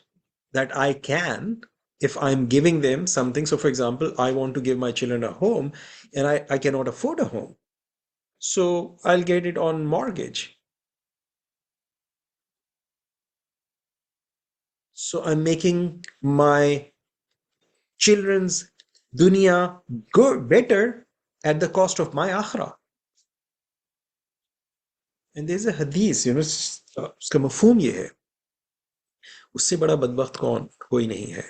that I can, if I'm giving them something, so for example, I want to give my children a home and I cannot afford a home. So I'll get it on mortgage. So I'm making my children's dunya good, better at the cost of my akhirah. And there's a hadith, उसका मफहूम ये है, उससे बड़ा बदबख्त कौन कोई नहीं है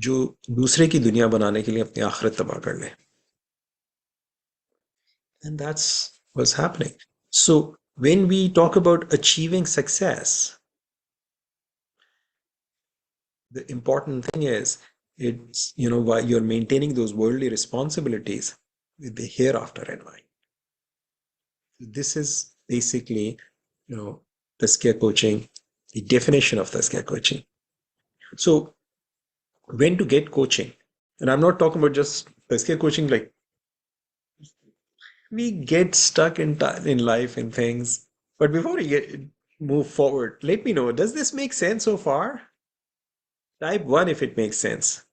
जो दूसरे की दुनिया बनाने के लिए अपनी आखिरत तबाह कर ले. And that's what's happening. So when we talk about achieving success, the important thing is it's, while you're maintaining those worldly responsibilities with the hereafter in mind. This is basically, you know, Tazkiyah coaching, the definition of Tazkiyah coaching. So when to get coaching, and I'm not talking about just Tazkiyah coaching, like we get stuck in life and things. But before we move forward, let me know, does this make sense so far? Type 1 if it makes sense.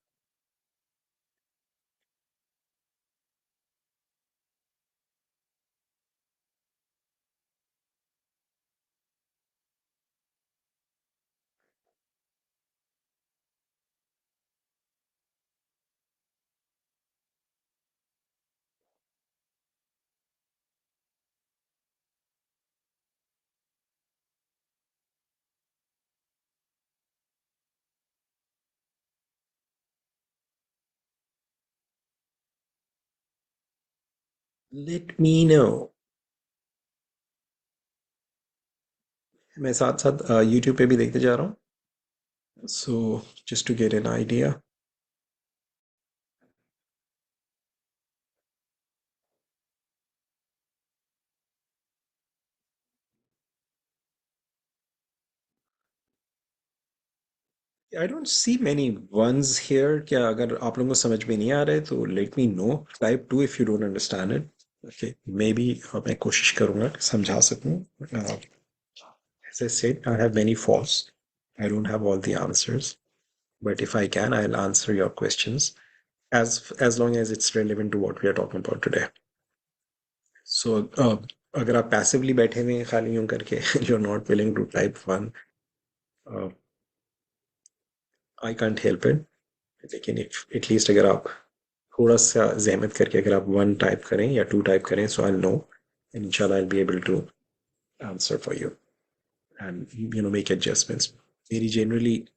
Let me know. मैं साथ साथ YouTube पे भी देखते जा रहा हूँ. So just to get an idea. I don't see many ones here. क्या अगर आप लोगों को समझ में नहीं आ रहा है तो let me know. Type 2 if you don't understand it. Okay, maybe मैं कोशिश करूँगा कि समझा सकूँ. As I said, I have many faults. I don't have all the answers, but if I can, I'll answer your questions as long as it's relevant to what we are talking about today. So, अगर आप passively बैठे हुए हैं खाली यूं करके, you're not willing to type one, uh, I can't help it. लेकिन if at least अगर आप थोड़ा सा जहमत करके अगर आप one type करें या two type करें, so I'll know, and inshallah I'll be able to answer for you and make adjustments. मेरी generally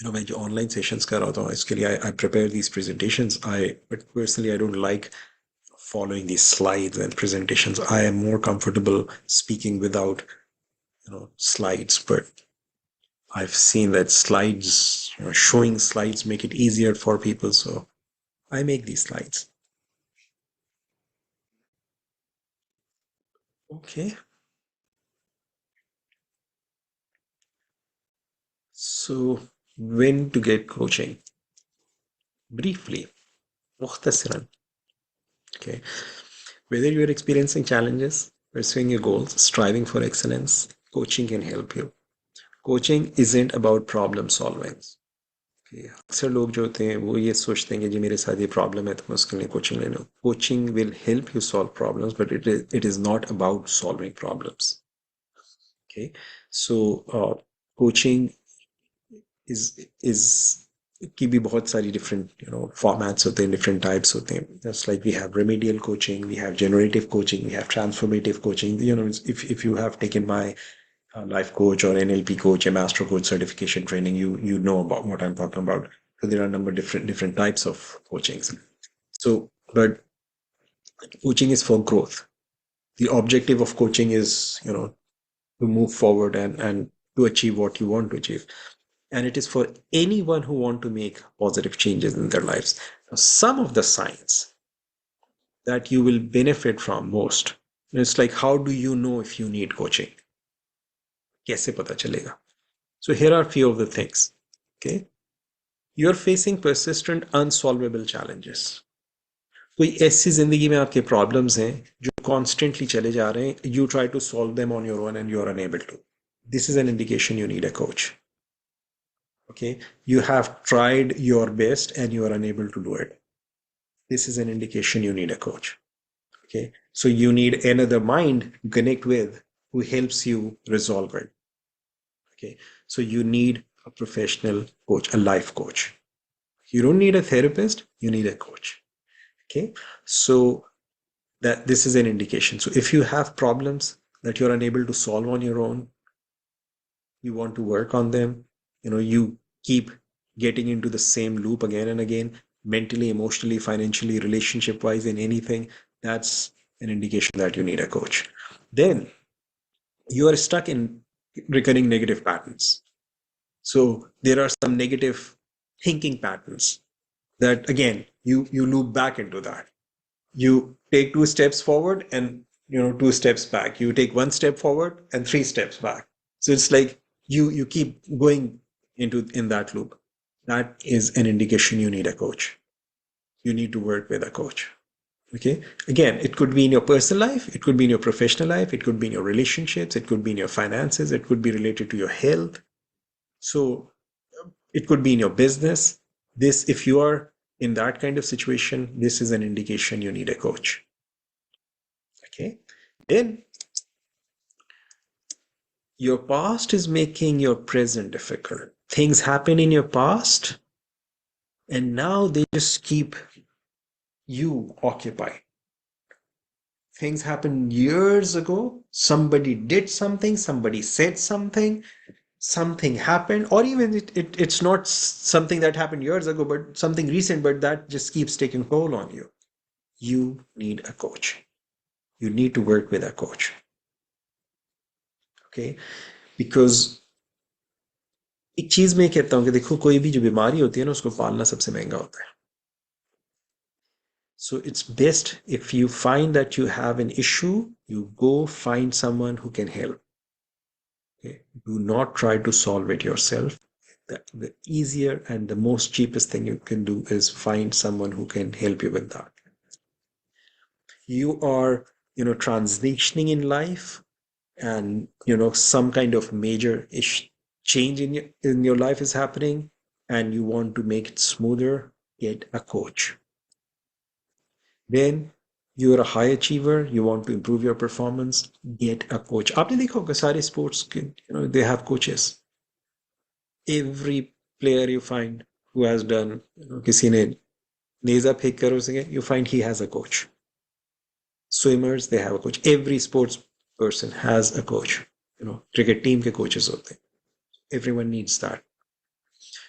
मैं जो ऑनलाइन सेशंस कर रहा हूँ इसके लिए I prepare these presentations. But personally I don't like following these slides and presentations. I am more comfortable speaking without slides, but I've seen that slides, showing slides make it easier for people, so I make these slides. Okay, so when to get coaching? Briefly, مختصرا. Okay, whether you're experiencing challenges, pursuing your goals, striving for excellence, coaching can help you. Coaching isn't about problem solving. अक्सर लोग जो होते हैं वो ये सोचते हैं कि जी मेरे साथ ये प्रॉब्लम है तो मैं उसके लिए कोचिंग ले लूँ. Coaching will help you solve problems but it is not about solving problems. Okay, so coaching is की भी बहुत सारी डिफरेंट फॉर्मेट्स होते हैं, डिफरेंट टाइप्स होते हैं. Just like we have remedial coaching, we have generative coaching, we have transformative coaching. If you have taken my life coach or NLP coach, a master coach certification training, you know about what I'm talking about. So there are a number of different types of coachings. So, but coaching is for growth. The objective of coaching is, to move forward and to achieve what you want to achieve. And it is for anyone who want to make positive changes in their lives. Now, some of the signs that you will benefit from most. It's like, how do you know if you need coaching? कैसे पता चलेगा? So here are few of the things. Okay, you're facing persistent unsolvable challenges. कोई ऐसी जिंदगी में आपके problems हैं जो कॉन्स्टेंटली चले जा रहे हैं. You try to solve them on your own and you're unable to. This is an indication you need a coach. Okay, you have tried your best and you are unable to do it. This is an indication you need a coach. Okay, so you need another mind to connect with who helps you resolve it. Okay, so you need a professional coach, a life coach. You don't need a therapist, you need a coach. Okay. So that this is an indication. So if you have problems that you're unable to solve on your own, you want to work on them, you keep getting into the same loop again and again, mentally, emotionally, financially, relationship wise, in anything, that's an indication that you need a coach. Then you are stuck in recurring negative patterns. So there are some negative thinking patterns that again you loop back into that. You take two steps forward and two steps back. You take one step forward and three steps back. So it's like you keep going in that loop. That is an indication you need a coach. You need to work with a coach. Okay. Again, it could be in your personal life, it could be in your professional life, it could be in your relationships, it could be in your finances, it could be related to your health. So it could be in your business. This, if you are in that kind of situation, this is an indication you need a coach. Okay. Then your past is making your present difficult. Things happen in your past and now they just keep you occupied. Things happened years ago. Somebody did something, somebody said something, something happened, or even it's not something that happened years ago, but something recent, but that just keeps taking toll on you. You need a coach. You need to work with a coach. Okay. Because एक चीज मैं कहता हूँ कि देखो कोई भी जो बीमारी होती है ना उसको पालना सबसे महंगा होता है. So it's best if you find that you have an issue, you go find someone who can help. Okay? Do not try to solve it yourself. The easier and the most cheapest thing you can do is find someone who can help you with that. You are, transitioning in life, and some kind of major change in your life is happening, and you want to make it smoother, get a coach. Then you're a high achiever, you want to improve your performance, get a coach. आपने देखा होगा सारे sports के, they have coaches. Every player you find who has done, किसी ने नेजा फेंक कर उसे, you find he has a coach. Swimmers, they have a coach. Every sports person has a coach. Cricket team के coaches होते हैं. Everyone needs that.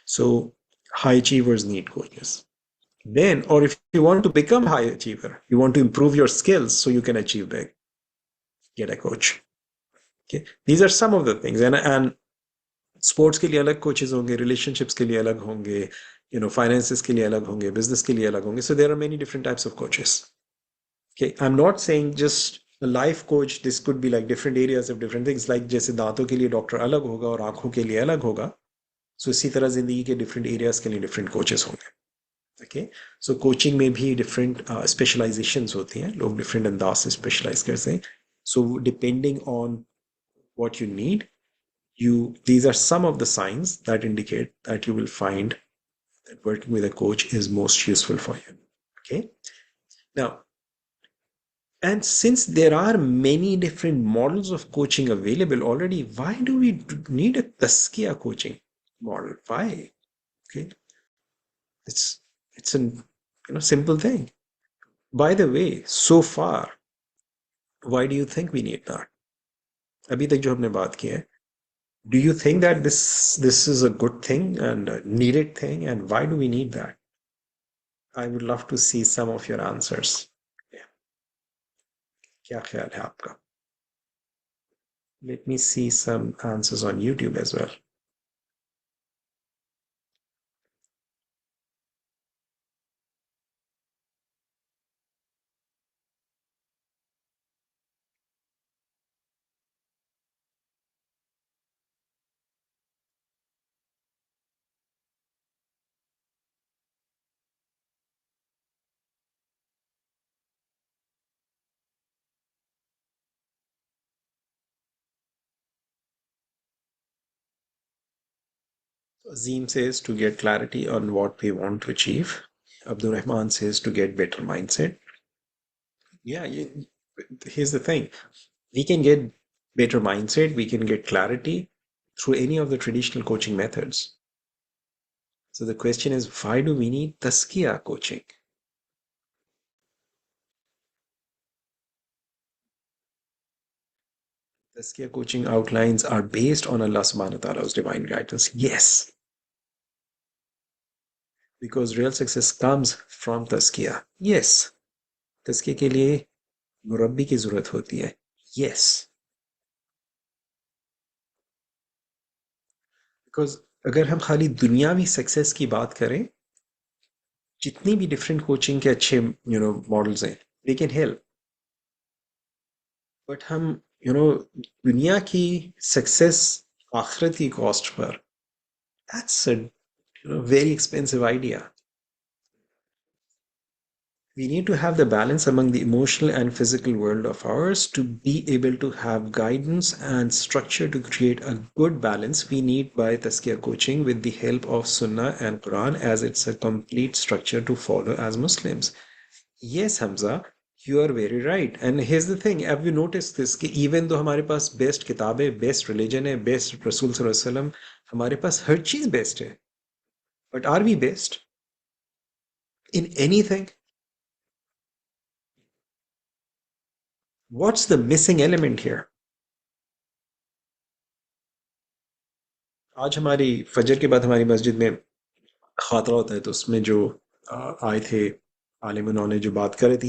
So high achievers need coaches. Then, or if you want to become high achiever, you want to improve your skills so you can achieve big, get a coach. Okay, these are some of the things. And sports के लिए अलग coaches होंगे, relationships के लिए अलग होंगे, finances के लिए अलग होंगे, business के लिए अलग होंगे. So there are many different types of coaches. Okay, I'm not saying just a life coach. This could be like different areas of different things. Like जैसे दांतों के लिए डॉक्टर अलग होगा और आंखों के लिए अलग होगा. So इसी तरह जिंदगी के different areas के लिए different coaches होंगे. Okay, so coaching में भी different specializations होती हैं. लोग different अंदाज से specialize करते हैं. So depending on what you need, these are some of the signs that indicate that you will find that working with a coach is most useful for you. Okay, now. And since there are many different models of coaching available already, why do we need a Tazkiyah coaching model? Why? Okay, it's a simple thing. By the way, so far, why do you think we need that? अभी तक जो हमने बात की है, do you think that this is a good thing and a needed thing, and why do we need that? I would love to see some of your answers. Yeah. क्या ख्याल है आपका? Let me see some answers on YouTube as well. Azim says to get clarity on what we want to achieve. Abdul Rahman says to get better mindset. Yeah, here's the thing. We can get better mindset, we can get clarity, through any of the traditional coaching methods. So the question is, why do we need Tazkiyah coaching? Tazkiyah coaching outlines are based on Allah subhanahu wa ta'ala's divine guidance. Yes, because real success comes from Tazkiyah. Yes, तज़किया के लिए मुरब्बी की ज़रूरत होती है. Yes, because अगर हम खाली दुनियावी सक्सेस की बात करें, जितनी भी डिफरेंट कोचिंग के अच्छे मॉडल्स हैं, दे कैन हेल्प. बट हम दुनिया की सक्सेस आखिरत की cost per, that's a very expensive idea. We need to have the balance among the emotional and physical world of ours to be able to have guidance and structure to create a good balance. We need by Tazkiyah coaching with the help of Sunnah and Quran as it's a complete structure to follow as Muslims. Yes, Hamza, you are very right. And here's the thing, have you noticed this कि even though हमारे पास best किताबें, best religion है, best रसूल सल्लल्लाहु अलैहि वसल्लम, हमारे पास हर चीज best है. But are we best in anything? What's the missing element here? आज हमारी फजर के बाद हमारी मस्जिद में खातरा होता है, तो उसमें जो आए थे आलिम, उन्होंने जो बात कर रहे थे,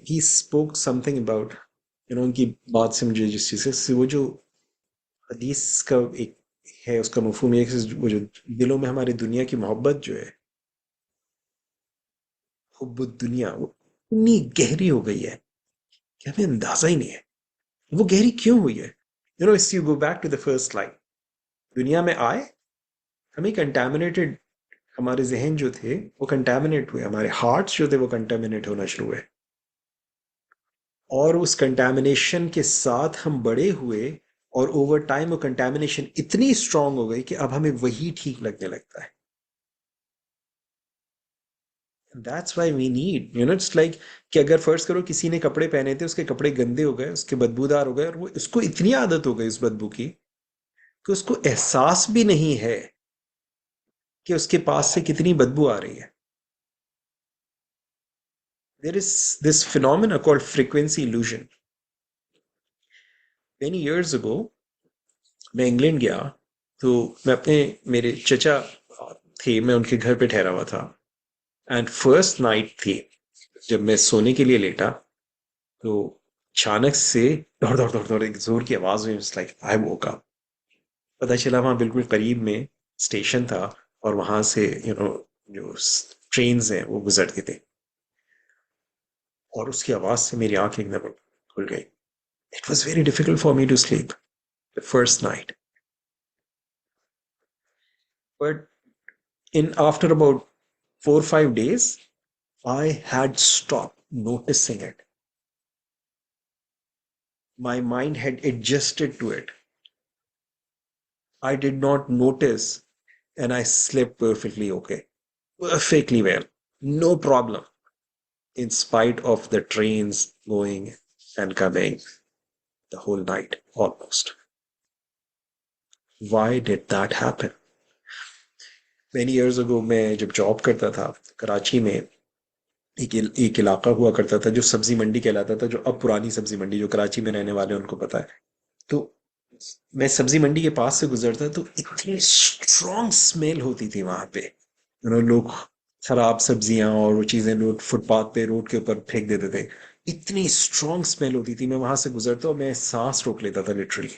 ही स्पोक समथिंग अबाउट उनकी बात से मुझे जिस चीज़ से वो जो हदीस का एक है, उसका मफहूम ये है कि वो जो दिलों में हमारी दुनिया की मोहब्बत जो है, हुब्बुद दुनिया, वो इतनी गहरी हो गई है कि हमें अंदाजा ही नहीं है वो गहरी क्यों हुई है. If you go back to the first line, दुनिया में आए, हमें कंटेमिनेटेड, हमारे जहन जो थे वो कंटेमिनेट हुए, हमारे हार्ट्स जो थे वो कंटेमिनेट होना शुरू हुए, और उस कंटेमिनेशन के साथ हम बड़े हुए, और ओवर टाइम वो कंटेमिनेशन इतनी स्ट्रांग हो गई कि अब हमें वही ठीक लगने लगता है. That's why we need it's like कि अगर फर्स्ट करो किसी ने कपड़े पहने थे, उसके कपड़े गंदे हो गए, उसके बदबूदार हो गए, और वो उसको इतनी आदत हो गई उस बदबू की कि उसको एहसास भी नहीं है कि उसके पास से कितनी बदबू आ रही है. There is this phenomena called frequency illusion. Many years ago, मैं इंग्लैंड गया, तो मैं अपने मेरे चचा थे, मैं उनके घर पे ठहरा हुआ था, एंड फर्स्ट नाइट थी. जब मैं सोने के लिए लेटा, तो अचानक से दौड़ दौड़ दौड़ दौड़ एक जोर की आवाज हुई. Like I woke up. पता चला वहां बिल्कुल करीब में स्टेशन था, और वहां से जो ट्रेन हैं वो गुजरते थे, और उसकी आवाज से मेरी आंख एकदम खुल गई. It was very difficult for me to sleep the first night. But in after about 4 or 5 days, I had stopped noticing it. My mind had adjusted to it. I did not notice, and I slept perfectly okay, perfectly well, no problem, in spite of the trains going and coming the whole night almost. Why did that happen? Many years ago, मैं जब job करता था कराची में, एक इलाका हुआ करता था जो सब्जी मंडी कहलाता था, जो अब पुरानी सब्जी मंडी, जो कराची में रहने वाले उनको पता है. तो मैं सब्जी मंडी के पास से गुजरता, तो इतनी स्ट्रॉन्ग स्मेल होती थी वहां पे. लोग खराब सब्जियां और वो चीजें लोग फुटपाथ पे रोड के ऊपर फेंक देते थे. इतनी स्ट्रॉन्ग स्मेल होती थी, मैं वहां से गुजरता और मैं सांस रोक लेता था literally.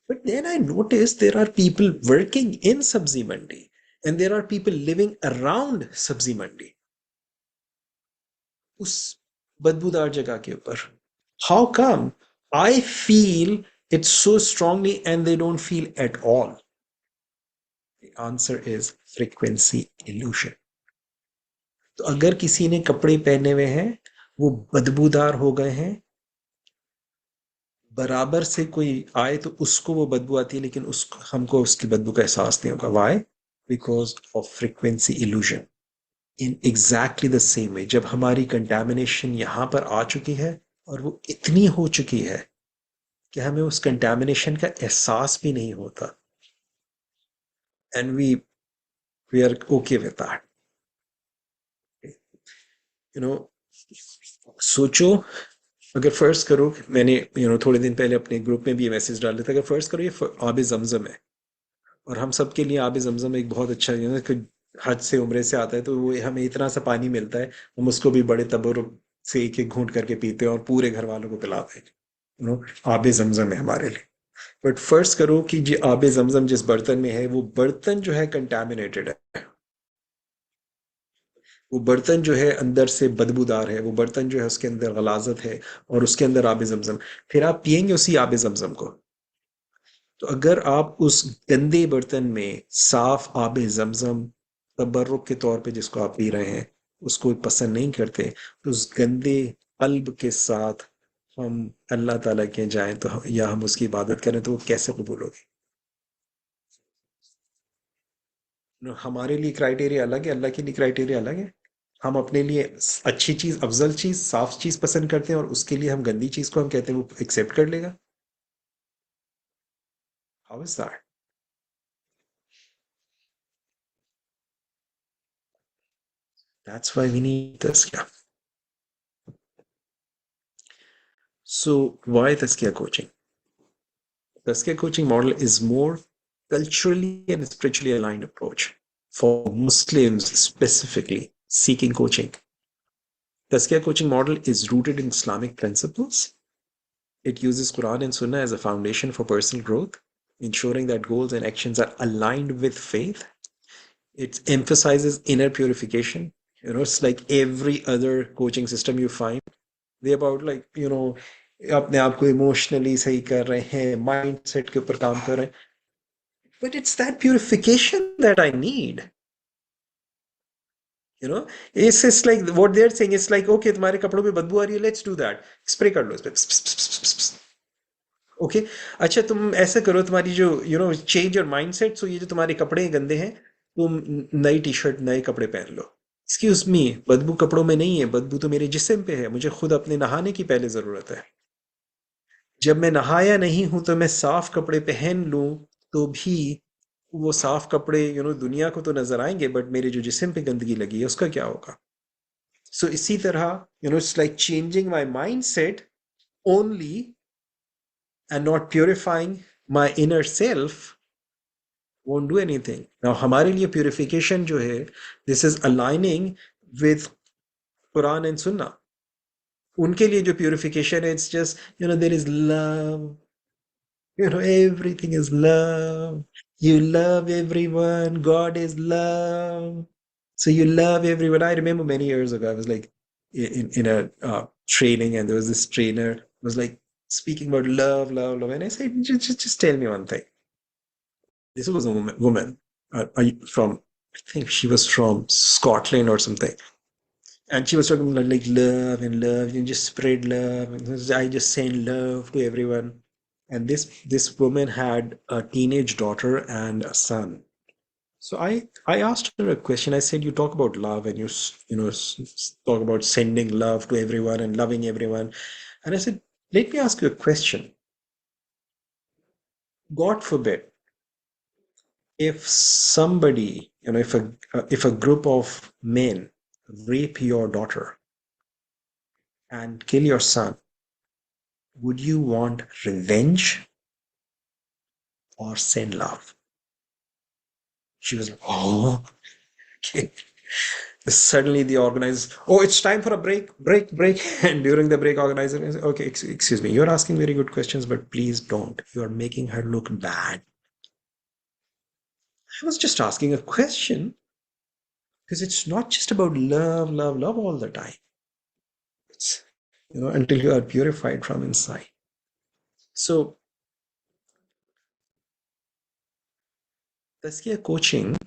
But then I noticed there are people working in Sabzi Mandi, and there are people living around Sabzi Mandi, उस बदबूदार जगह के ऊपर. How come I feel it so strongly and they don't feel at all? The answer is frequency illusion. तो अगर किसी ने कपड़े पहने हुए हैं, वो बदबूदार हो गए हैं, बराबर से कोई आए तो उसको वो बदबू आती है, लेकिन उसको हमको उसकी बदबू का एहसास नहीं होगा. Why? Because of frequency illusion. In exactly the same way, जब हमारी कंटेमिनेशन यहां पर आ चुकी है और वो इतनी हो चुकी है कि हमें उस कंटेमिनेशन का एहसास भी नहीं होता, and we are okay with that. You know, सोचो, अगर फर्ज करो, मैंने थोड़े दिन पहले अपने ग्रुप में भी ये मैसेज डाला था, अगर फर्ज करो ये आब जमजम है, और हम सब के लिए आब जमजम एक बहुत अच्छा कि हज से उम्रे से आता है, तो वो हमें इतना सा पानी मिलता है, हम उसको भी बड़े तबरुक से एक एक घूंट करके पीते हैं और पूरे घर वालों को पिलाते हैं। आब जमजम है हमारे लिए। बट फर्ज करो कि जी आब जमजम जिस बर्तन में है, वो बर्तन जो है कंटेमिनेटेड है, वो बर्तन जो है अंदर से बदबूदार है, वो बर्तन जो है उसके अंदर गलाजत है, और उसके अंदर आब जमजम, फिर आप पियेंगे उसी आब जमजम को। तो अगर आप उस गंदे बर्तन में साफ आब जमजम तबर्रुक के तौर पे जिसको आप पी रहे हैं उसको पसंद नहीं करते, तो उस गंदे कल्ब के साथ हम अल्लाह ताला के जाएं तो, या हम उसकी इबादत करें, तो वो कैसे कबूल होगी? हमारे लिए क्राइटेरिया अलग है, अल्लाह के लिए क्राइटेरिया अलग है। हम अपने लिए अच्छी चीज, अफजल चीज, साफ चीज पसंद करते हैं, और उसके लिए हम गंदी चीज को हम कहते हैं वो एक्सेप्ट कर लेगा। How is that? That's why we need this. So why Tazkiyah coaching? Tazkiyah coaching model is more culturally and spiritually aligned approach for Muslims specifically seeking coaching. Tazkiyah coaching model is rooted in Islamic principles. It uses Quran and Sunnah as a foundation for personal growth, ensuring that goals and actions are aligned with faith. It emphasizes inner purification. It's like every other coaching system you find. They about like अपने आप को emotionally सही कर रहे हैं, mind set के ऊपर काम कर रहे हैं, but it's that purification that I need. You know it's like what they are saying, it's like okay तुम्हारे कपड़ों में बदबू आ रही है, लेट्स डू दैट, स्प्रे कर लो इस पे। ओके, अच्छा तुम ऐसे करो, तुम्हारी जो चेंज योर माइंड सेट, सो ये जो तुम्हारे कपड़े गंदे हैं, तुम नई टी शर्ट नए कपड़े पहन लो। एक्सक्यूज मी, बदबू कपड़ों में नहीं है, बदबू तो मेरे जिस्म पे है, मुझे खुद अपने नहाने की पहले जरूरत है। जब मैं नहाया नहीं हूं तो मैं साफ कपड़े पहन लूं, तो भी वो साफ कपड़े दुनिया को तो नजर आएंगे, बट मेरे जो जिस्म पे गंदगी लगी है उसका क्या होगा? सो इसी तरह it's like changing my mind set only and not purifying my inner self won't do anything. Now हमारे लिए purification जो है, this is aligning with Quran and Sunnah. उनके लिए जो purification है, it's just there is love. Everything is love. You love everyone. God is love. So you love everyone. I remember many years ago, I was like in a training, and there was this trainer who was like speaking about love, love, love. And I said, just tell me one thing. This was a woman from, I think she was from Scotland or something. And she was talking about like love and love. You just spread love. And I just send love to everyone. And this woman had a teenage daughter and a son. So I asked her a question. I said, you talk about love, and talk about sending love to everyone and loving everyone. And I said, let me ask you a question. God forbid, if somebody, if a group of men rape your daughter and kill your son, would you want revenge or send love? She was like, oh, okay. Suddenly the organizers, oh, it's time for a break. And during the break, organizer is, okay, excuse me, you're asking very good questions, but please don't. You're making her look bad. I was just asking a question, because it's not just about love, love, love all the time. It's, until you are purified from inside. So, Tazkiyah coaching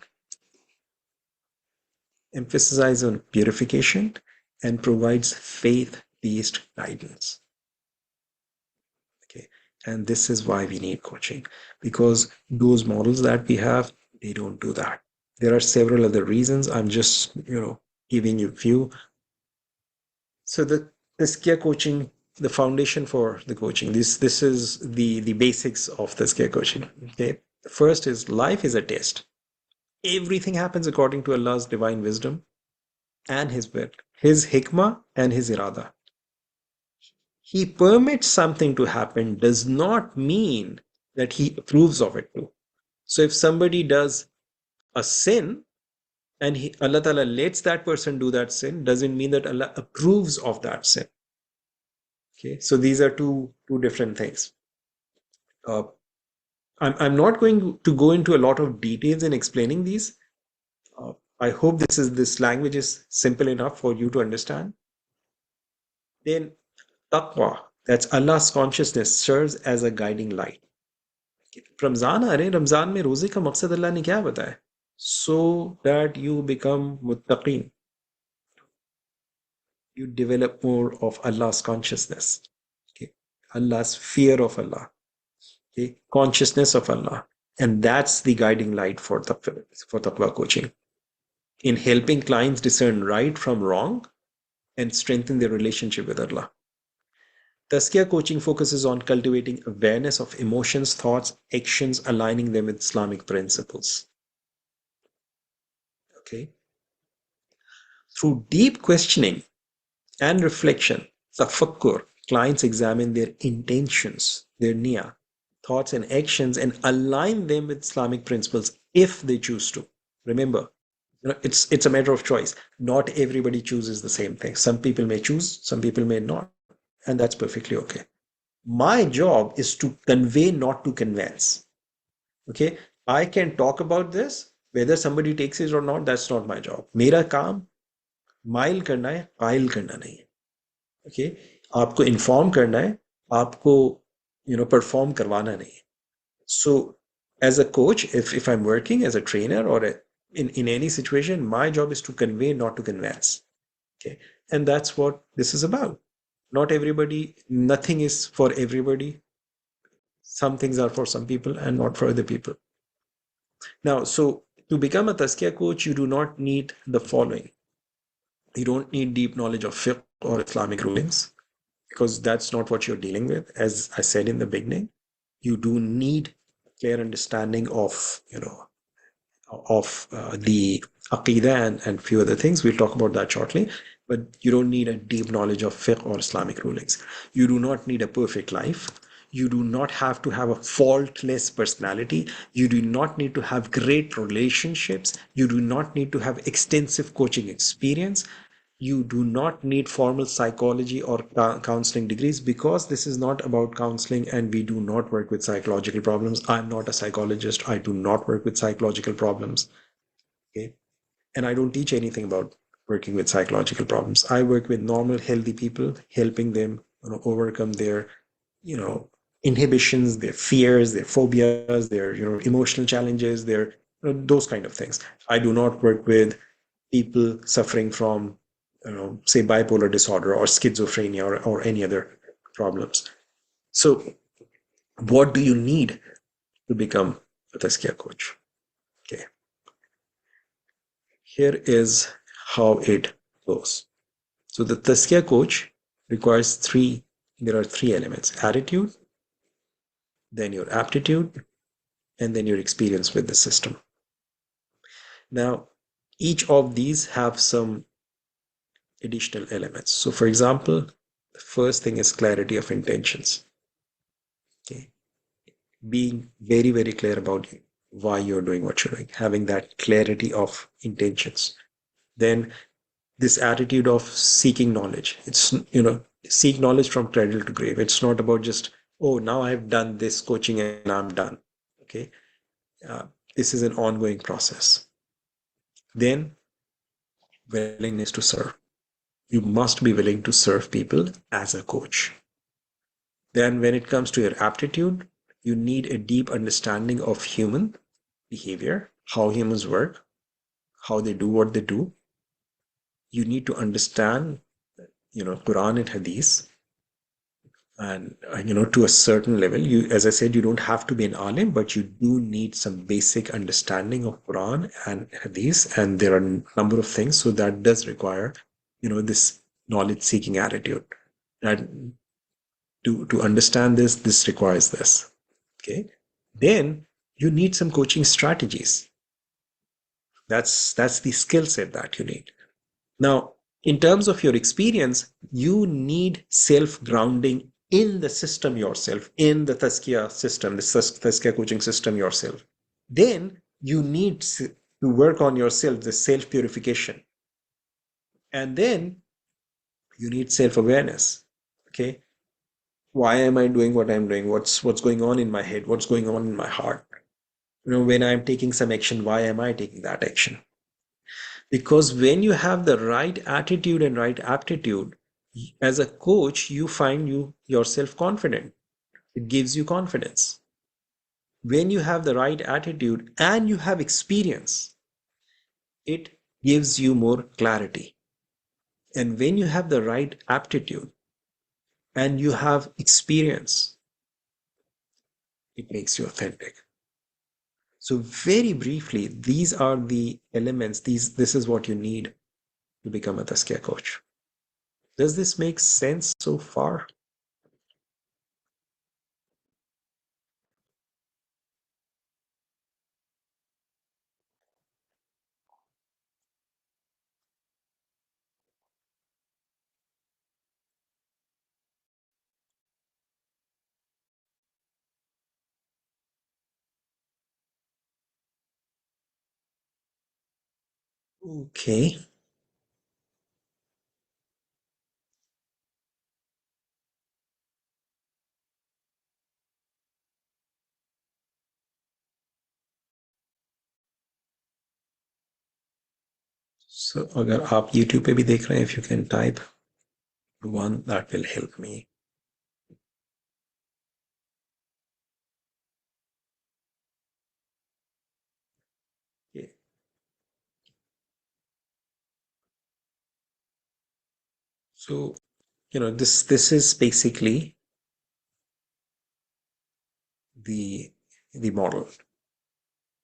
emphasizes on purification and provides faith-based guidance. Okay, and this is why we need coaching, because those models that we have, they don't do that. There are several other reasons. I'm just giving you a few. So the Tazkiyah coaching the foundation for the coaching. This is the basics of the Tazkiyah coaching. Okay. The first is life is a test. Everything happens according to Allah's divine wisdom and His will, His hikmah and His irada. He permits something to happen does not mean that He approves of it too. So if somebody does a sin and Allah Ta'ala lets that person do that sin, doesn't mean that Allah approves of that sin. Okay, so these are two different things. Uh, I'm not going to go into a lot of details in explaining these. I hope this language is simple enough for you to understand. Then taqwa, that's Allah's consciousness, serves as a guiding light. Ramzan आ रहे हैं, रमजान में रोजे का मकसद अल्लाह ने क्या बताया? So that you become muttaqin. You develop more of Allah's consciousness. Okay. Allah's fear of Allah. Okay. Consciousness of Allah. And that's the guiding light for taqwa coaching. In helping clients discern right from wrong and strengthen their relationship with Allah. Tazkiyah coaching focuses on cultivating awareness of emotions, thoughts, actions, aligning them with Islamic principles. Okay. Through deep questioning and reflection, tafakkur, clients examine their intentions, their niyyah, thoughts and actions, and align them with Islamic principles if they choose to. Remember, it's a matter of choice. Not everybody chooses the same thing. Some people may choose, some people may not, and that's perfectly okay. My job is to convey, not to convince. Okay, I can talk about this, whether somebody takes it or not, that's not my job. मेरा काम mile करना है, कायल करना नहीं है. Okay, आपको inform करना है, आपको परफॉर्म करवाना नहीं है. So as a coach, if I'm working as a trainer or in any situation, my job is to convey, not to convince. Okay, and that's what this is about. Not everybody, nothing is for everybody. Some things are for some people and not for other people. Now, so to become a Tazkiyah coach, you do not need the following. You don't need deep knowledge of fiqh or Islamic rulings, because that's not what you're dealing with. As I said in the beginning, you do need clear understanding of, the Aqidah and few other things. We'll talk about that shortly. But you don't need a deep knowledge of fiqh or Islamic rulings. You do not need a perfect life. You do not have to have a faultless personality. You do not need to have great relationships. You do not need to have extensive coaching experience. You do not need formal psychology or counseling degrees, because this is not about counseling and we do not work with psychological problems. I'm not a psychologist. I do not work with psychological problems. Okay. And I don't teach anything about working with psychological problems. I work with normal, healthy people, helping them overcome their, inhibitions, their fears, their phobias, their, emotional challenges, their, those kind of things. I do not work with people suffering from, say, bipolar disorder or schizophrenia or any other problems. So what do you need to become a Tazkiyah coach? Okay. Here is how it goes. So the Tazkiyah coach requires there are three elements: attitude, then your aptitude, and then your experience with the system. Now, each of these have some additional elements. So for example, the first thing is clarity of intentions. Okay. Being very, very clear about why you're doing what you're doing, having that clarity of intentions. Then this attitude of seeking knowledge. It's, seek knowledge from cradle to grave. It's not about just, oh, now I've done this coaching and I'm done. Okay. This is an ongoing process. Then willingness to serve. You must be willing to serve people as a coach. Then when it comes to your aptitude, you need a deep understanding of human behavior, how humans work, how they do what they do. You need to understand, Quran and Hadith. And, to a certain level, as I said, you don't have to be an alim, but you do need some basic understanding of Quran and Hadith. And there are a number of things. So that does require, this knowledge seeking attitude. And To understand this requires this. Okay. Then you need some coaching strategies. That's the skill set that you need. Now, in terms of your experience, you need self grounding in the system yourself, in the Tazkiyah system, the Tazkiyah coaching system yourself. Then you need to work on yourself, the self purification. And then you need self awareness. Okay. Why am I doing what I'm doing? What's going on in my head? What's going on in my heart? When I'm taking some action, why am I taking that action? Because when you have the right attitude and right aptitude, as a coach, you find yourself confident. It gives you confidence. When you have the right attitude and you have experience, it gives you more clarity. And when you have the right aptitude and you have experience, it makes you authentic. So very briefly, these are the elements. This is what you need to become a Tazkiyah coach. Does this make sense so far? Okay. So अगर आप YouTube पे भी देख रहे हैं, if you can type one, that will help me. Okay. So this is basically the the model.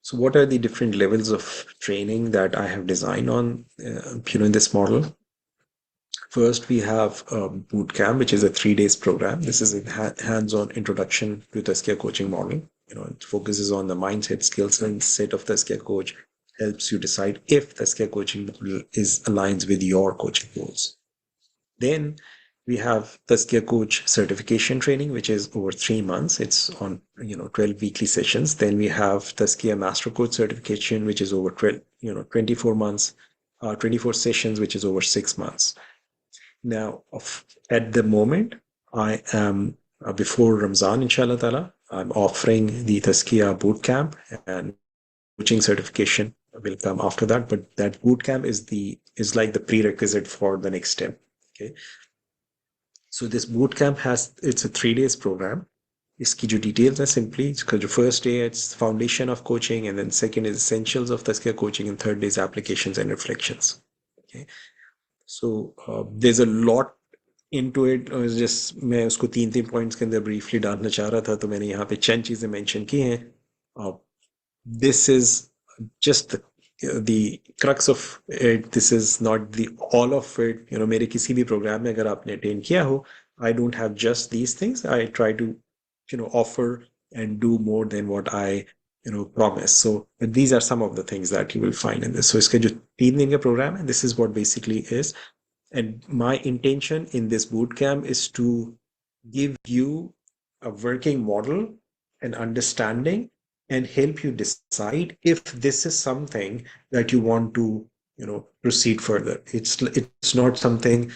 So what are the different levels of training that I have designed on in this model? First, we have a boot camp, which is a 3 days program. This is a hands-on introduction to Tazkiyah coaching model. It focuses on the mindset, skills, and set of Tazkiyah coach, helps you decide if Tazkiyah coaching model is aligns with your coaching goals. Then we have Tazkiyah coach certification training, which is over 3 months. It's on 12 weekly sessions. Then we have Tazkiyah master coach certification, which is over 12 24 months, 24 sessions, which is over 6 months. Now, at the moment, I am before Ramzan, inshallah ta'ala, I'm offering the Tazkiyah boot camp, and coaching certification will come after that. But that boot camp is like the prerequisite for the next step. Okay. So this boot camp it's a 3 days program. इसकी जो details are simply इसका जो first day it's foundation of coaching, and then second is essentials of Tazkiyah coaching, and third is applications and reflections. Okay. So there's a lot into it. Just मैं उसको तीन तीन points के अंदर briefly डालना चाह रहा था, तो मैंने यहाँ पे चंद चीजें mention की हैं. This is just the crux of it. This is not the all of it. मेरे किसी भी program में अगर आपने attend किया हो, I don't have just these things. I try to offer and do more than what I promise. So these are some of the things that you will find in this. So इसका जो 3 दिन का program है, this is what basically is. And my intention in this bootcamp is to give you a working model, an understanding, and help you decide if this is something that you want to, proceed further. It's not something,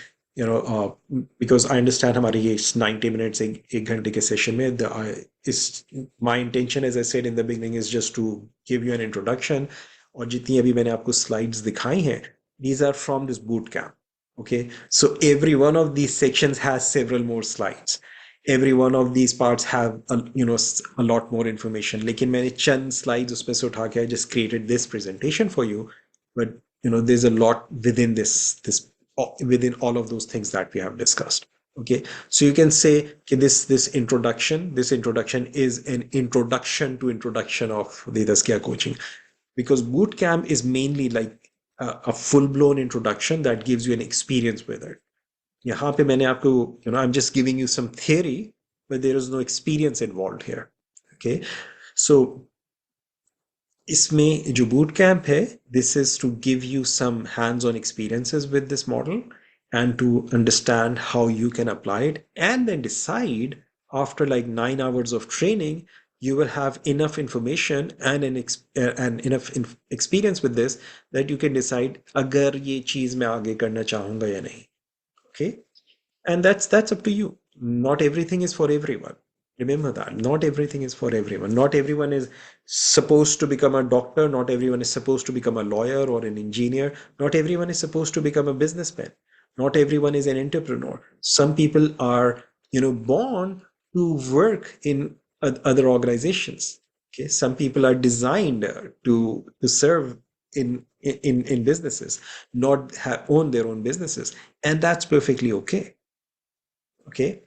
because I understand हमारे ये 90 minutes एक घंटे के session में is my intention, as I said in the beginning, is just to give you an introduction. और जितनी अभी मैंने आपको slides दिखाई हैं, these are from this boot camp. Okay, so every one of these sections has several more slides. Every one of these parts have a lot more information. लेकिन मैंने चंद slides उसमें से उठा के I just created this presentation for you. But there's a lot within within all of those things that we have discussed. Okay, so you can say okay, this introduction is an introduction to introduction of the Tazkiyah coaching, because boot camp is mainly like a full-blown introduction that gives you an experience with it. यहाँ पे मैंने आपको, I'm just giving you some theory, but there is no experience involved here. Okay, so इसमें जो boot camp है, this is to give you some hands-on experiences with this model and to understand how you can apply it, and then decide after like 9 hours of training, you will have enough information and and enough experience with this that you can decide अगर ये चीज मैं आगे करना चाहूंगा या नहीं. Okay, and that's up to you. Not everything is for everyone. Remember that not everything is for everyone. Not everyone is supposed to become a doctor. Not everyone is supposed to become a lawyer or an engineer. Not everyone is supposed to become a businessman. Not everyone is an entrepreneur. Some people are, born to work in other organizations. Okay, some people are designed to serve in businesses, not own their own businesses, and that's perfectly okay. Okay,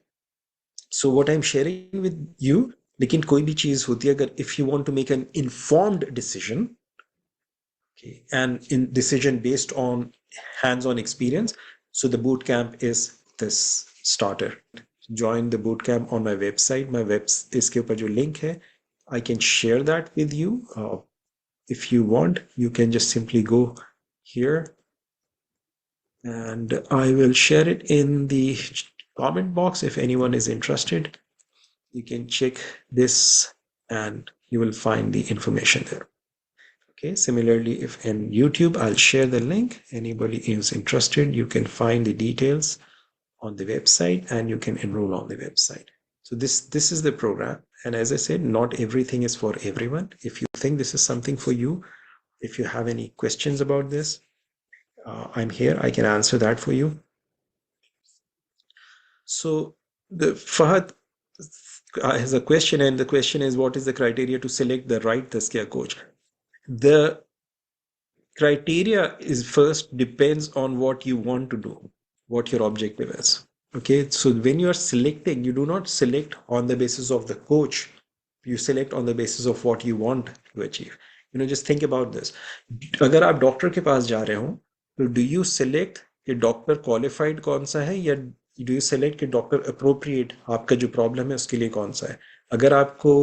so what I'm sharing with you, लेकिन कोई भी चीज होती है, अगर if you want to make an informed decision, okay, and in decision based on hands-on experience, so the boot camp is this starter. Join the boot camp on my website. My इसके ऊपर जो link है, I can share that with you. If you want, you can just simply go here, and I will share it in the comment box if anyone is interested. You can check this and you will find the information there. Okay, similarly, if in YouTube, I'll share the link. Anybody is interested, you can find the details on the website and you can enroll on the website. So this is the program. And as I said, not everything is for everyone. If you think this is something for you, if you have any questions about this, I'm here. I can answer that for you. So the Fahad has a question, and the question is, what is the criteria to select the right Tazkiyah coach? The criteria is first depends on what you want to do, what your objective is. Okay, so when you are selecting, you do not select on the basis of the coach, you select on the basis of what you want to achieve. Just think about this. अगर आप doctor के पास जा रहे हो, तो do you select कि doctor qualified कौन सा है, या डू यू सेलेक्ट कि डॉक्टर अप्रोप्रिएट आपका जो प्रॉब्लम है उसके लिए कौन सा है? अगर आपको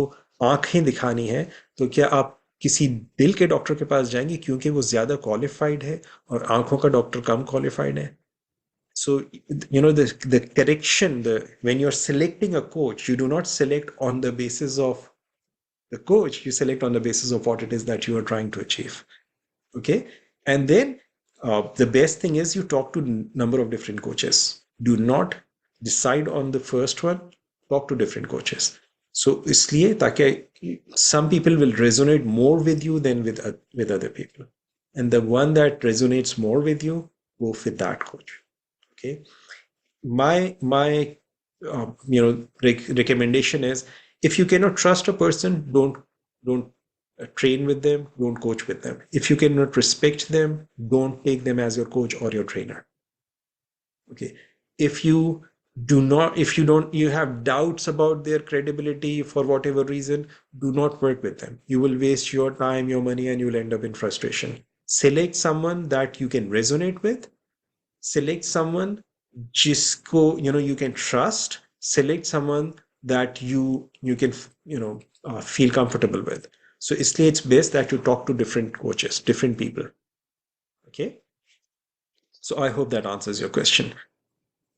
आंखें दिखानी है, तो क्या आप किसी दिल के डॉक्टर के पास जाएंगे क्योंकि वो ज्यादा क्वालिफाइड है और आंखों का डॉक्टर कम क्वालिफाइड है? So the correction, when you're selecting a coach, you do not select on the basis of the coach, you select on the basis of what it is that you are trying to achieve. Okay, and then the best thing is you talk to number of different coaches. Do not decide on the first one, talk to different coaches. So इसलिए ताकि some people will resonate more with you than with other people, and the one that resonates more with you, go with that coach. Okay, my recommendation is, if you cannot trust a person, don't train with them, don't coach with them. If you cannot respect them, don't take them as your coach or your trainer. Okay, if you you have doubts about their credibility for whatever reason, do not work with them. You will waste your time, your money, and you'll end up in frustration. Select someone that you can resonate with. Select someone जिसको you can trust. Select someone that you can feel comfortable with. So इसलिए it's best that you talk to different coaches, different people. Okay, so I hope that answers your question.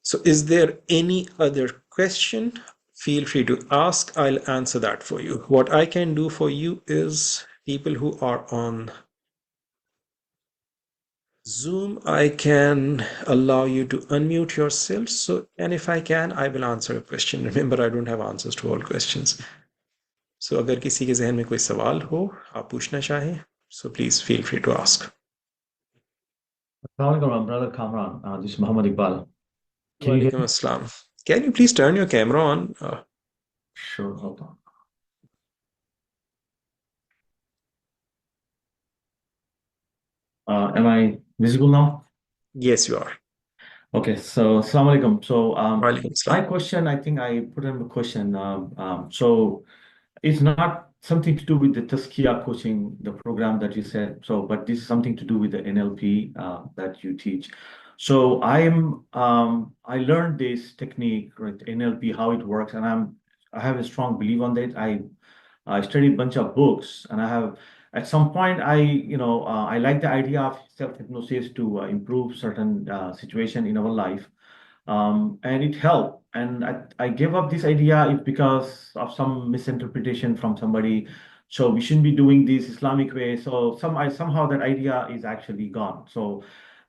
So is there any other question? Feel free to ask. I'll answer that for you. What I can do for you is, people who are on Zoom, I can allow you to unmute yourself. So, and if I can, I will answer a question. Remember, I don't have answers to all questions. So, अगर किसी के जहन में कोई सवाल हो, आप पूछना चाहें, so please feel free to ask. Assalamualaikum, brother Kamran. This is Muhammad Iqbal. Can you hear Walaikum me? assalam. Can you please turn your camera on? Sure, hold on. Am I visible now? Yes, you are. Okay, so Assalamualaikum. So Walaikum my assalam. question, I think I put in a question. So it's not something to do with the Tazkiyah coaching, the program that you said. So, but this is something to do with the NLP that you teach. So I learned this technique, right, NLP, how it works, and I have a strong belief on that. I studied a bunch of books, and I have at some point I like the idea of self hypnosis to improve certain situation in our life, and it helped. And I gave up this idea is because of some misinterpretation from somebody. So we shouldn't be doing this Islamic way. So somehow that idea is actually gone. So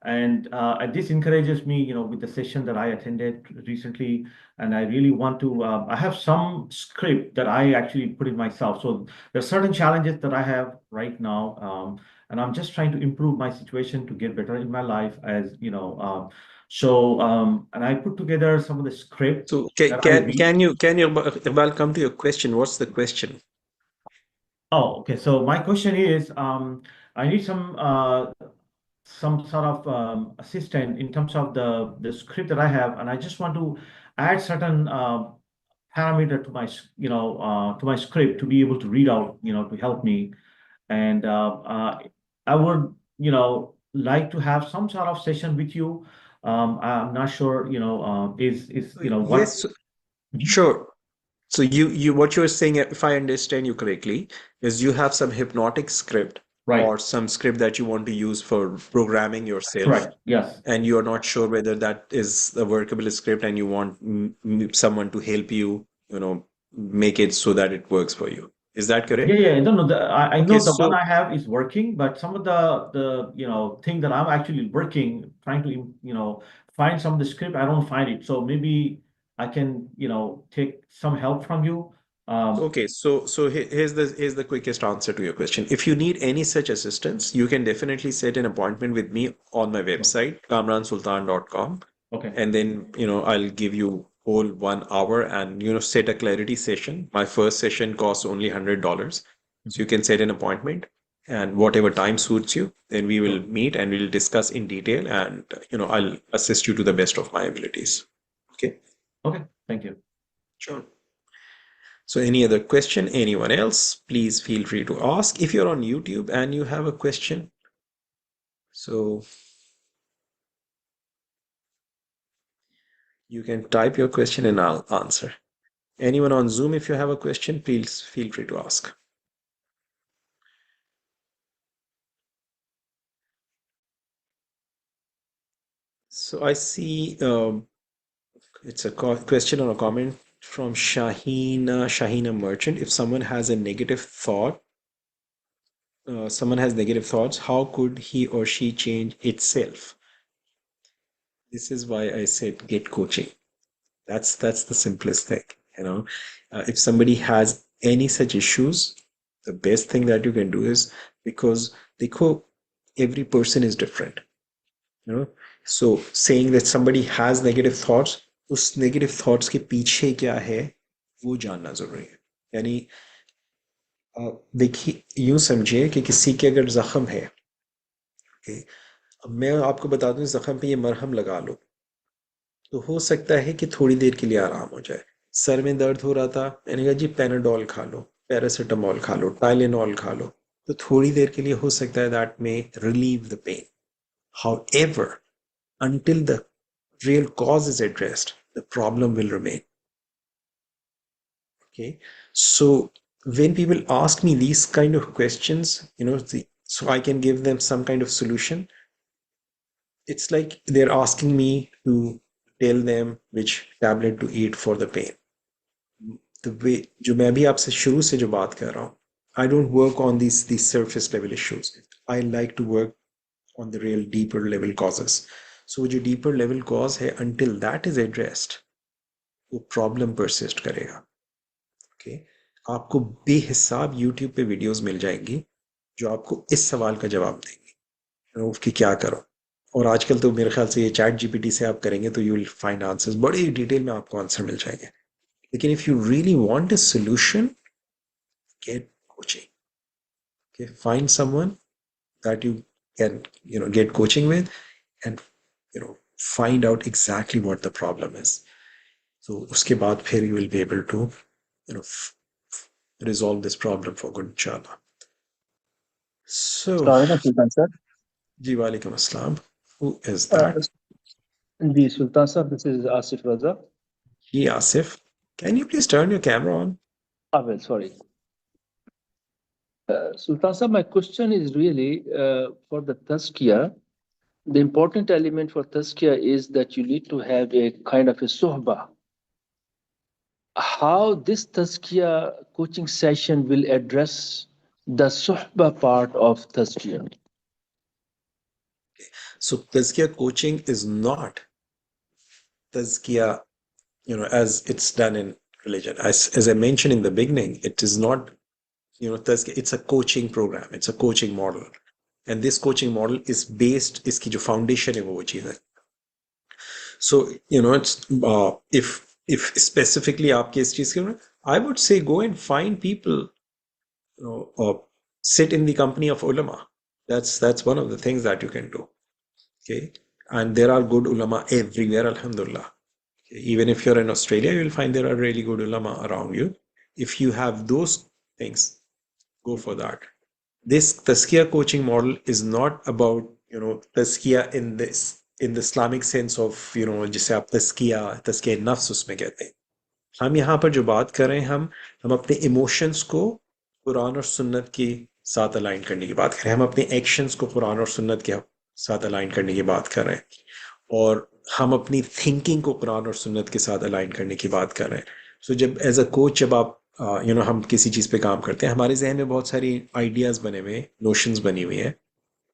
and this encourages me, with the session that I attended recently, and I really want to. I have some script that I actually put in myself. So there's certain challenges that I have right now, and I'm just trying to improve my situation to get better in my life, as you know. And I put together some of the script So that I read. can you Iqbal, come to your question? What's the question? Oh, okay. So my question is, I need some sort of assistant in terms of the script that I have, and I just want to add certain parameter to to my script to be able to read out, to help me. And I would, like to have some sort of session with you. I'm not sure, is what. Yes, Mhm. sure. So you what you're saying, if I understand you correctly, is you have some hypnotic script Right. or some script that you want to use for programming yourself, Correct. Yes. and you're not sure whether that is a workable script, and you want someone to help you, make it so that it works for you. Is that Yeah, correct? yeah. I don't know. I Okay, know the one so I have is working, but some of the thing that I'm actually working, trying to find some of the script, I don't find it. So maybe I can take some help from you. Um, okay, so here's the quickest answer to your question. If you need any such assistance, you can definitely set an appointment with me on my website, kamransultan.com, okay. and then I'll give you whole 1 hour, and set a clarity session. My first session costs only $100, so Mhm. you can set an appointment, and whatever time suits you, then we will Sure. meet and we'll discuss in detail, and I'll assist you to the best of my abilities. Okay, Okay. Thank you. sure. So any other question, anyone else, please feel free to ask. If you're on YouTube and you have a question, so you can type your question and I'll answer. Anyone on Zoom, if you have a question, please feel free to ask. So I see it's a question or a comment from Shahina Merchant. If someone has negative thoughts, how could he or she change itself? This is why I said get coaching. That's the simplest thing, you know. If somebody has any such issues, the best thing that you can do is, because देखो, every person is different, you know. So saying that somebody has negative thoughts, उस negative thoughts के पीछे क्या है वो जानना जरूरी है. यानी देखिए, यूं समझिए कि किसी के अगर जख्म है, okay, अब मैं आपको बता दूं जख्म पे ये मरहम लगा लो, तो हो सकता है कि थोड़ी देर के लिए आराम हो जाए. सर में दर्द हो रहा था, मैंने कहा जी पैनाडोल खा लो, पैरासिटामोल खा लो, टाइलेनॉल खा लो, तो थोड़ी देर के लिए हो सकता है that may relieve the pain. However, until the real cause is addressed, the problem will remain. Okay, so when people ask me these kind of questions, so I can give them some kind of solution. It's like they're asking me to tell them which tablet to eat for the pain. The way जो मैं भी आपसे शुरू से जो बात कर रहा हूँ, I don't work on these surface level issues. I like to work on the real deeper level causes. So वो जो deeper level cause है, until that is addressed, वो problem persist करेगा. Okay, आपको बेहिसाब YouTube पे वीडियोस मिल जाएंगी जो आपको इस सवाल का जवाब देंगी, कि क्या करो. और आजकल तो मेरे ख्याल से ये चैट जीपीटी से आप करेंगे तो यू विल फाइंड आंसर्स, बड़े डिटेल में आपको आंसर मिल जाएंगे. लेकिन if you really want a solution, get coaching. Okay, find someone that you can get coaching with, and find out exactly what the problem is. So उसके बाद फिर you will be able to you know resolve this problem for good, inshallah. So Assalamualaikum, Sultan sir. ji walaikum assalam. Who is Uh, that? The Sultan Sahib, this is Asif Raza. Hey, Asif, can you please turn your camera on? Well, sorry. Sultan Sahib, my question is really for the Tazkiyah. The important element for Tazkiyah is that you need to have a kind of a suhbah. How this Tazkiyah coaching session will address the suhbah part of Tazkiyah. So Tazkiyah coaching is not Tazkiyah, as it's done in religion. As I mentioned in the beginning, it is not, Tazkiyah, it's a coaching program, it's a coaching model. And this coaching model is based, इसकी जो foundation है वो चीज़ है. So, it's if specifically आपके इस चीज़ के, I would say go and find people, sit in the company of ulama. That's one of the things that you can do. Okay, and there are good ulama everywhere, alhamdulillah. Okay? Even if you're in Australia, you'll find there are really good ulama around you. If you have those things, go for that. This Tazkiyah coaching model is not about, Tazkiyah in the Islamic sense of, जिसे आप तज़किया नफ्स उसमें कहते हैं. हम यहाँ पर जो बात कर रहे हैं, हम अपने इमोशंस को कुरान और सुन्नत के साथ अलाइन करने की बात कर रहे हैं. हम अपने एक्शंस को कुरान और सुन्नत के साथ अलाइन करने की बात कर रहे हैं. और हम अपनी थिंकिंग को कुरान और सुन्नत के साथ अलाइन करने की बात कर रहे हैं. सो जब एज अ कोच, जब आप हम किसी चीज़ पे काम करते हैं, हमारे जहन में बहुत सारी आइडियाज़ बने हुए हैं, नोशंस बनी हुई हैं.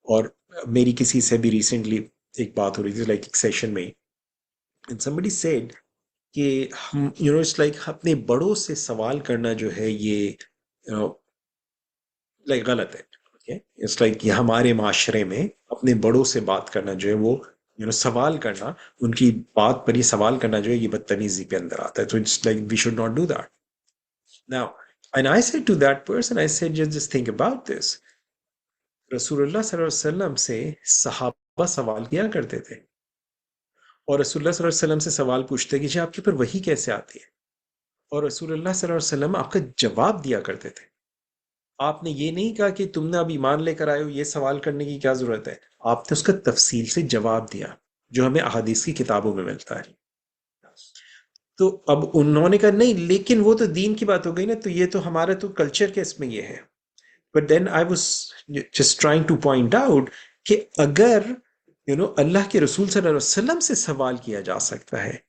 और मेरी किसी से भी रिसेंटली एक बात हो रही थी, लाइक एक सेशन में, एंड समबडी सेड कि हम, इट्स लाइक अपने बड़ों से सवाल करना जो है ये लाइक गलत है. इट्स लाइक ये हमारे माशरे में अपने बड़ों से बात करना जो है वो, सवाल करना, उनकी बात पर ये सवाल करना जो है ये बदतमीजी के अंदर आता है. तो it's like we should not do that. Now, and I said to that person, I said just think about this. रसूलुल्लाह सल्लल्लाहु अलैहि वसल्लम से सहाबा सवाल किया करते थे, और रसूलुल्लाह सल्लल्लाहु अलैहि वसल्लम से सवाल पूछते कि जी आपके ऊपर वही कैसे आती है, और रसूलुल्लाह सल्लल्लाहु अलैहि वसल्लम आपका जवाब दिया करते थे. आपने ये नहीं कहा कि तुमने अब ईमान लेकर आए हो, ये सवाल करने की क्या जरूरत है. आपने उसका तफसील से जवाब दिया, जो हमें अहादीस की किताबों में मिलता है. तो अब उन्होंने कहा नहीं, लेकिन वो तो दीन की बात हो गई ना, तो ये तो हमारा तो कल्चर के इसमें ये है. But then I was just trying to point out कि अगर अल्लाह के रसूल सल्लल्लाहु अलैहि वसल्लम से सवाल किया जा सकता है,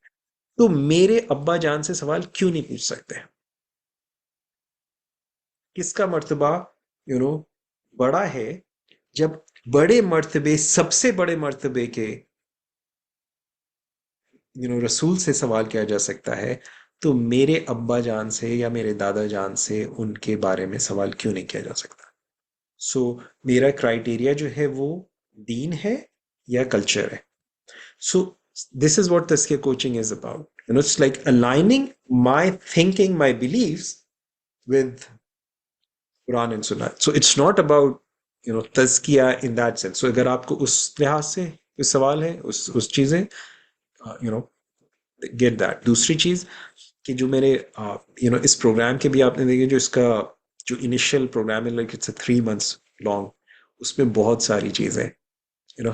तो मेरे अब्बा जान से सवाल क्यों नहीं पूछ सकते. किसका मर्तबा बड़ा है. जब बड़े मर्तबे, सबसे बड़े मर्तबे के रसूल से सवाल किया जा सकता है, तो मेरे अब्बा जान से या मेरे दादा जान से उनके बारे में सवाल क्यों नहीं किया जा सकता. सो मेरा क्राइटेरिया जो है वो दीन है या कल्चर है. सो this is what Tazkiyah coaching is about. It's like aligning my thinking, my beliefs with Quran and Sunnah. So it's not about Tazkiyah in that sense. So अगर आपको उस लिहाज से कोई सवाल है, उस चीज़ें, get that. दूसरी चीज़ कि जो मेरे इस प्रोग्राम के भी आपने देखे, जो इसका जो इनिशियल प्रोग्राम है, लाइक इट्स 3 months लॉन्ग, उसमें बहुत सारी चीज़ें,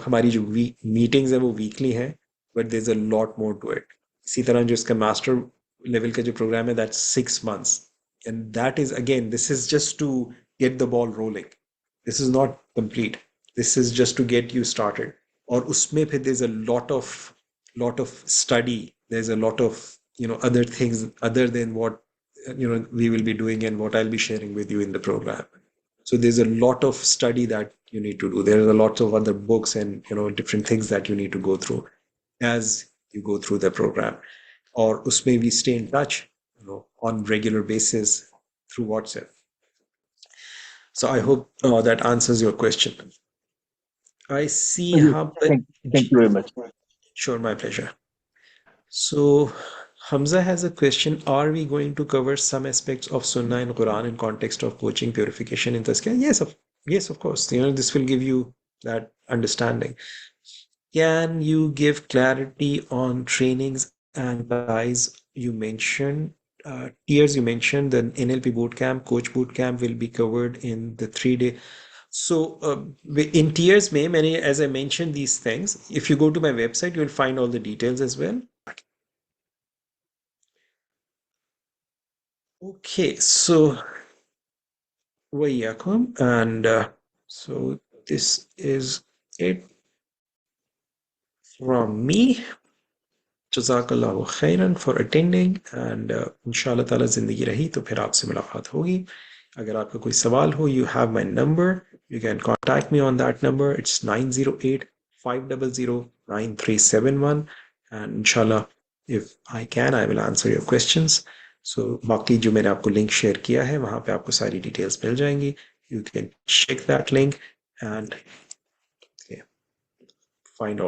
हमारी जो मीटिंग्स है वो वीकली है, but there is a lot more to it. इसी तरह जो इसका मास्टर लेवल का जो प्रोग्राम है, that's 6 months, and that is again, this is just to get the ball rolling. This is not complete, this is just to get you started. और उसमें फिर there is a lot of study, there's a lot of other things other than what we will be doing and what I'll be sharing with you in the program. So there's a lot of study that you need to do. There are a lot of other books and different things that you need to go through as you go through the program. Or usme we stay in touch on regular basis through WhatsApp. So I hope that answers your question. I see how. Thank you very much. Sure, my pleasure. So Hamza has a question. Are we going to cover some aspects of Sunnah and Quran in context of coaching, purification, and Tazkiyah? Yes, of course. This will give you that understanding. Can you give clarity on trainings and ties you mentioned? Tiers you mentioned, the NLP bootcamp, coach bootcamp will be covered in the 3-day. So in tiers में मैंने, as I mentioned these things, if you go to my website, you'll find all the details as well. Okay, so وإياكم, and so this is it from me. जज़ाकल्लाहु खैरन for attending, and इंशाल्लाह ताला ज़िंदगी रही तो फिर आपसे मुलाकात होगी. अगर आपका कोई सवाल हो, you have my number, you can contact me on that number. It's 908-500-9371, and inshallah if I can I will answer your questions. So बाकी जो मैंने आपको लिंक शेयर किया है वहाँ पे आपको सारी डिटेल्स मिल जाएंगी. You can check that link and find all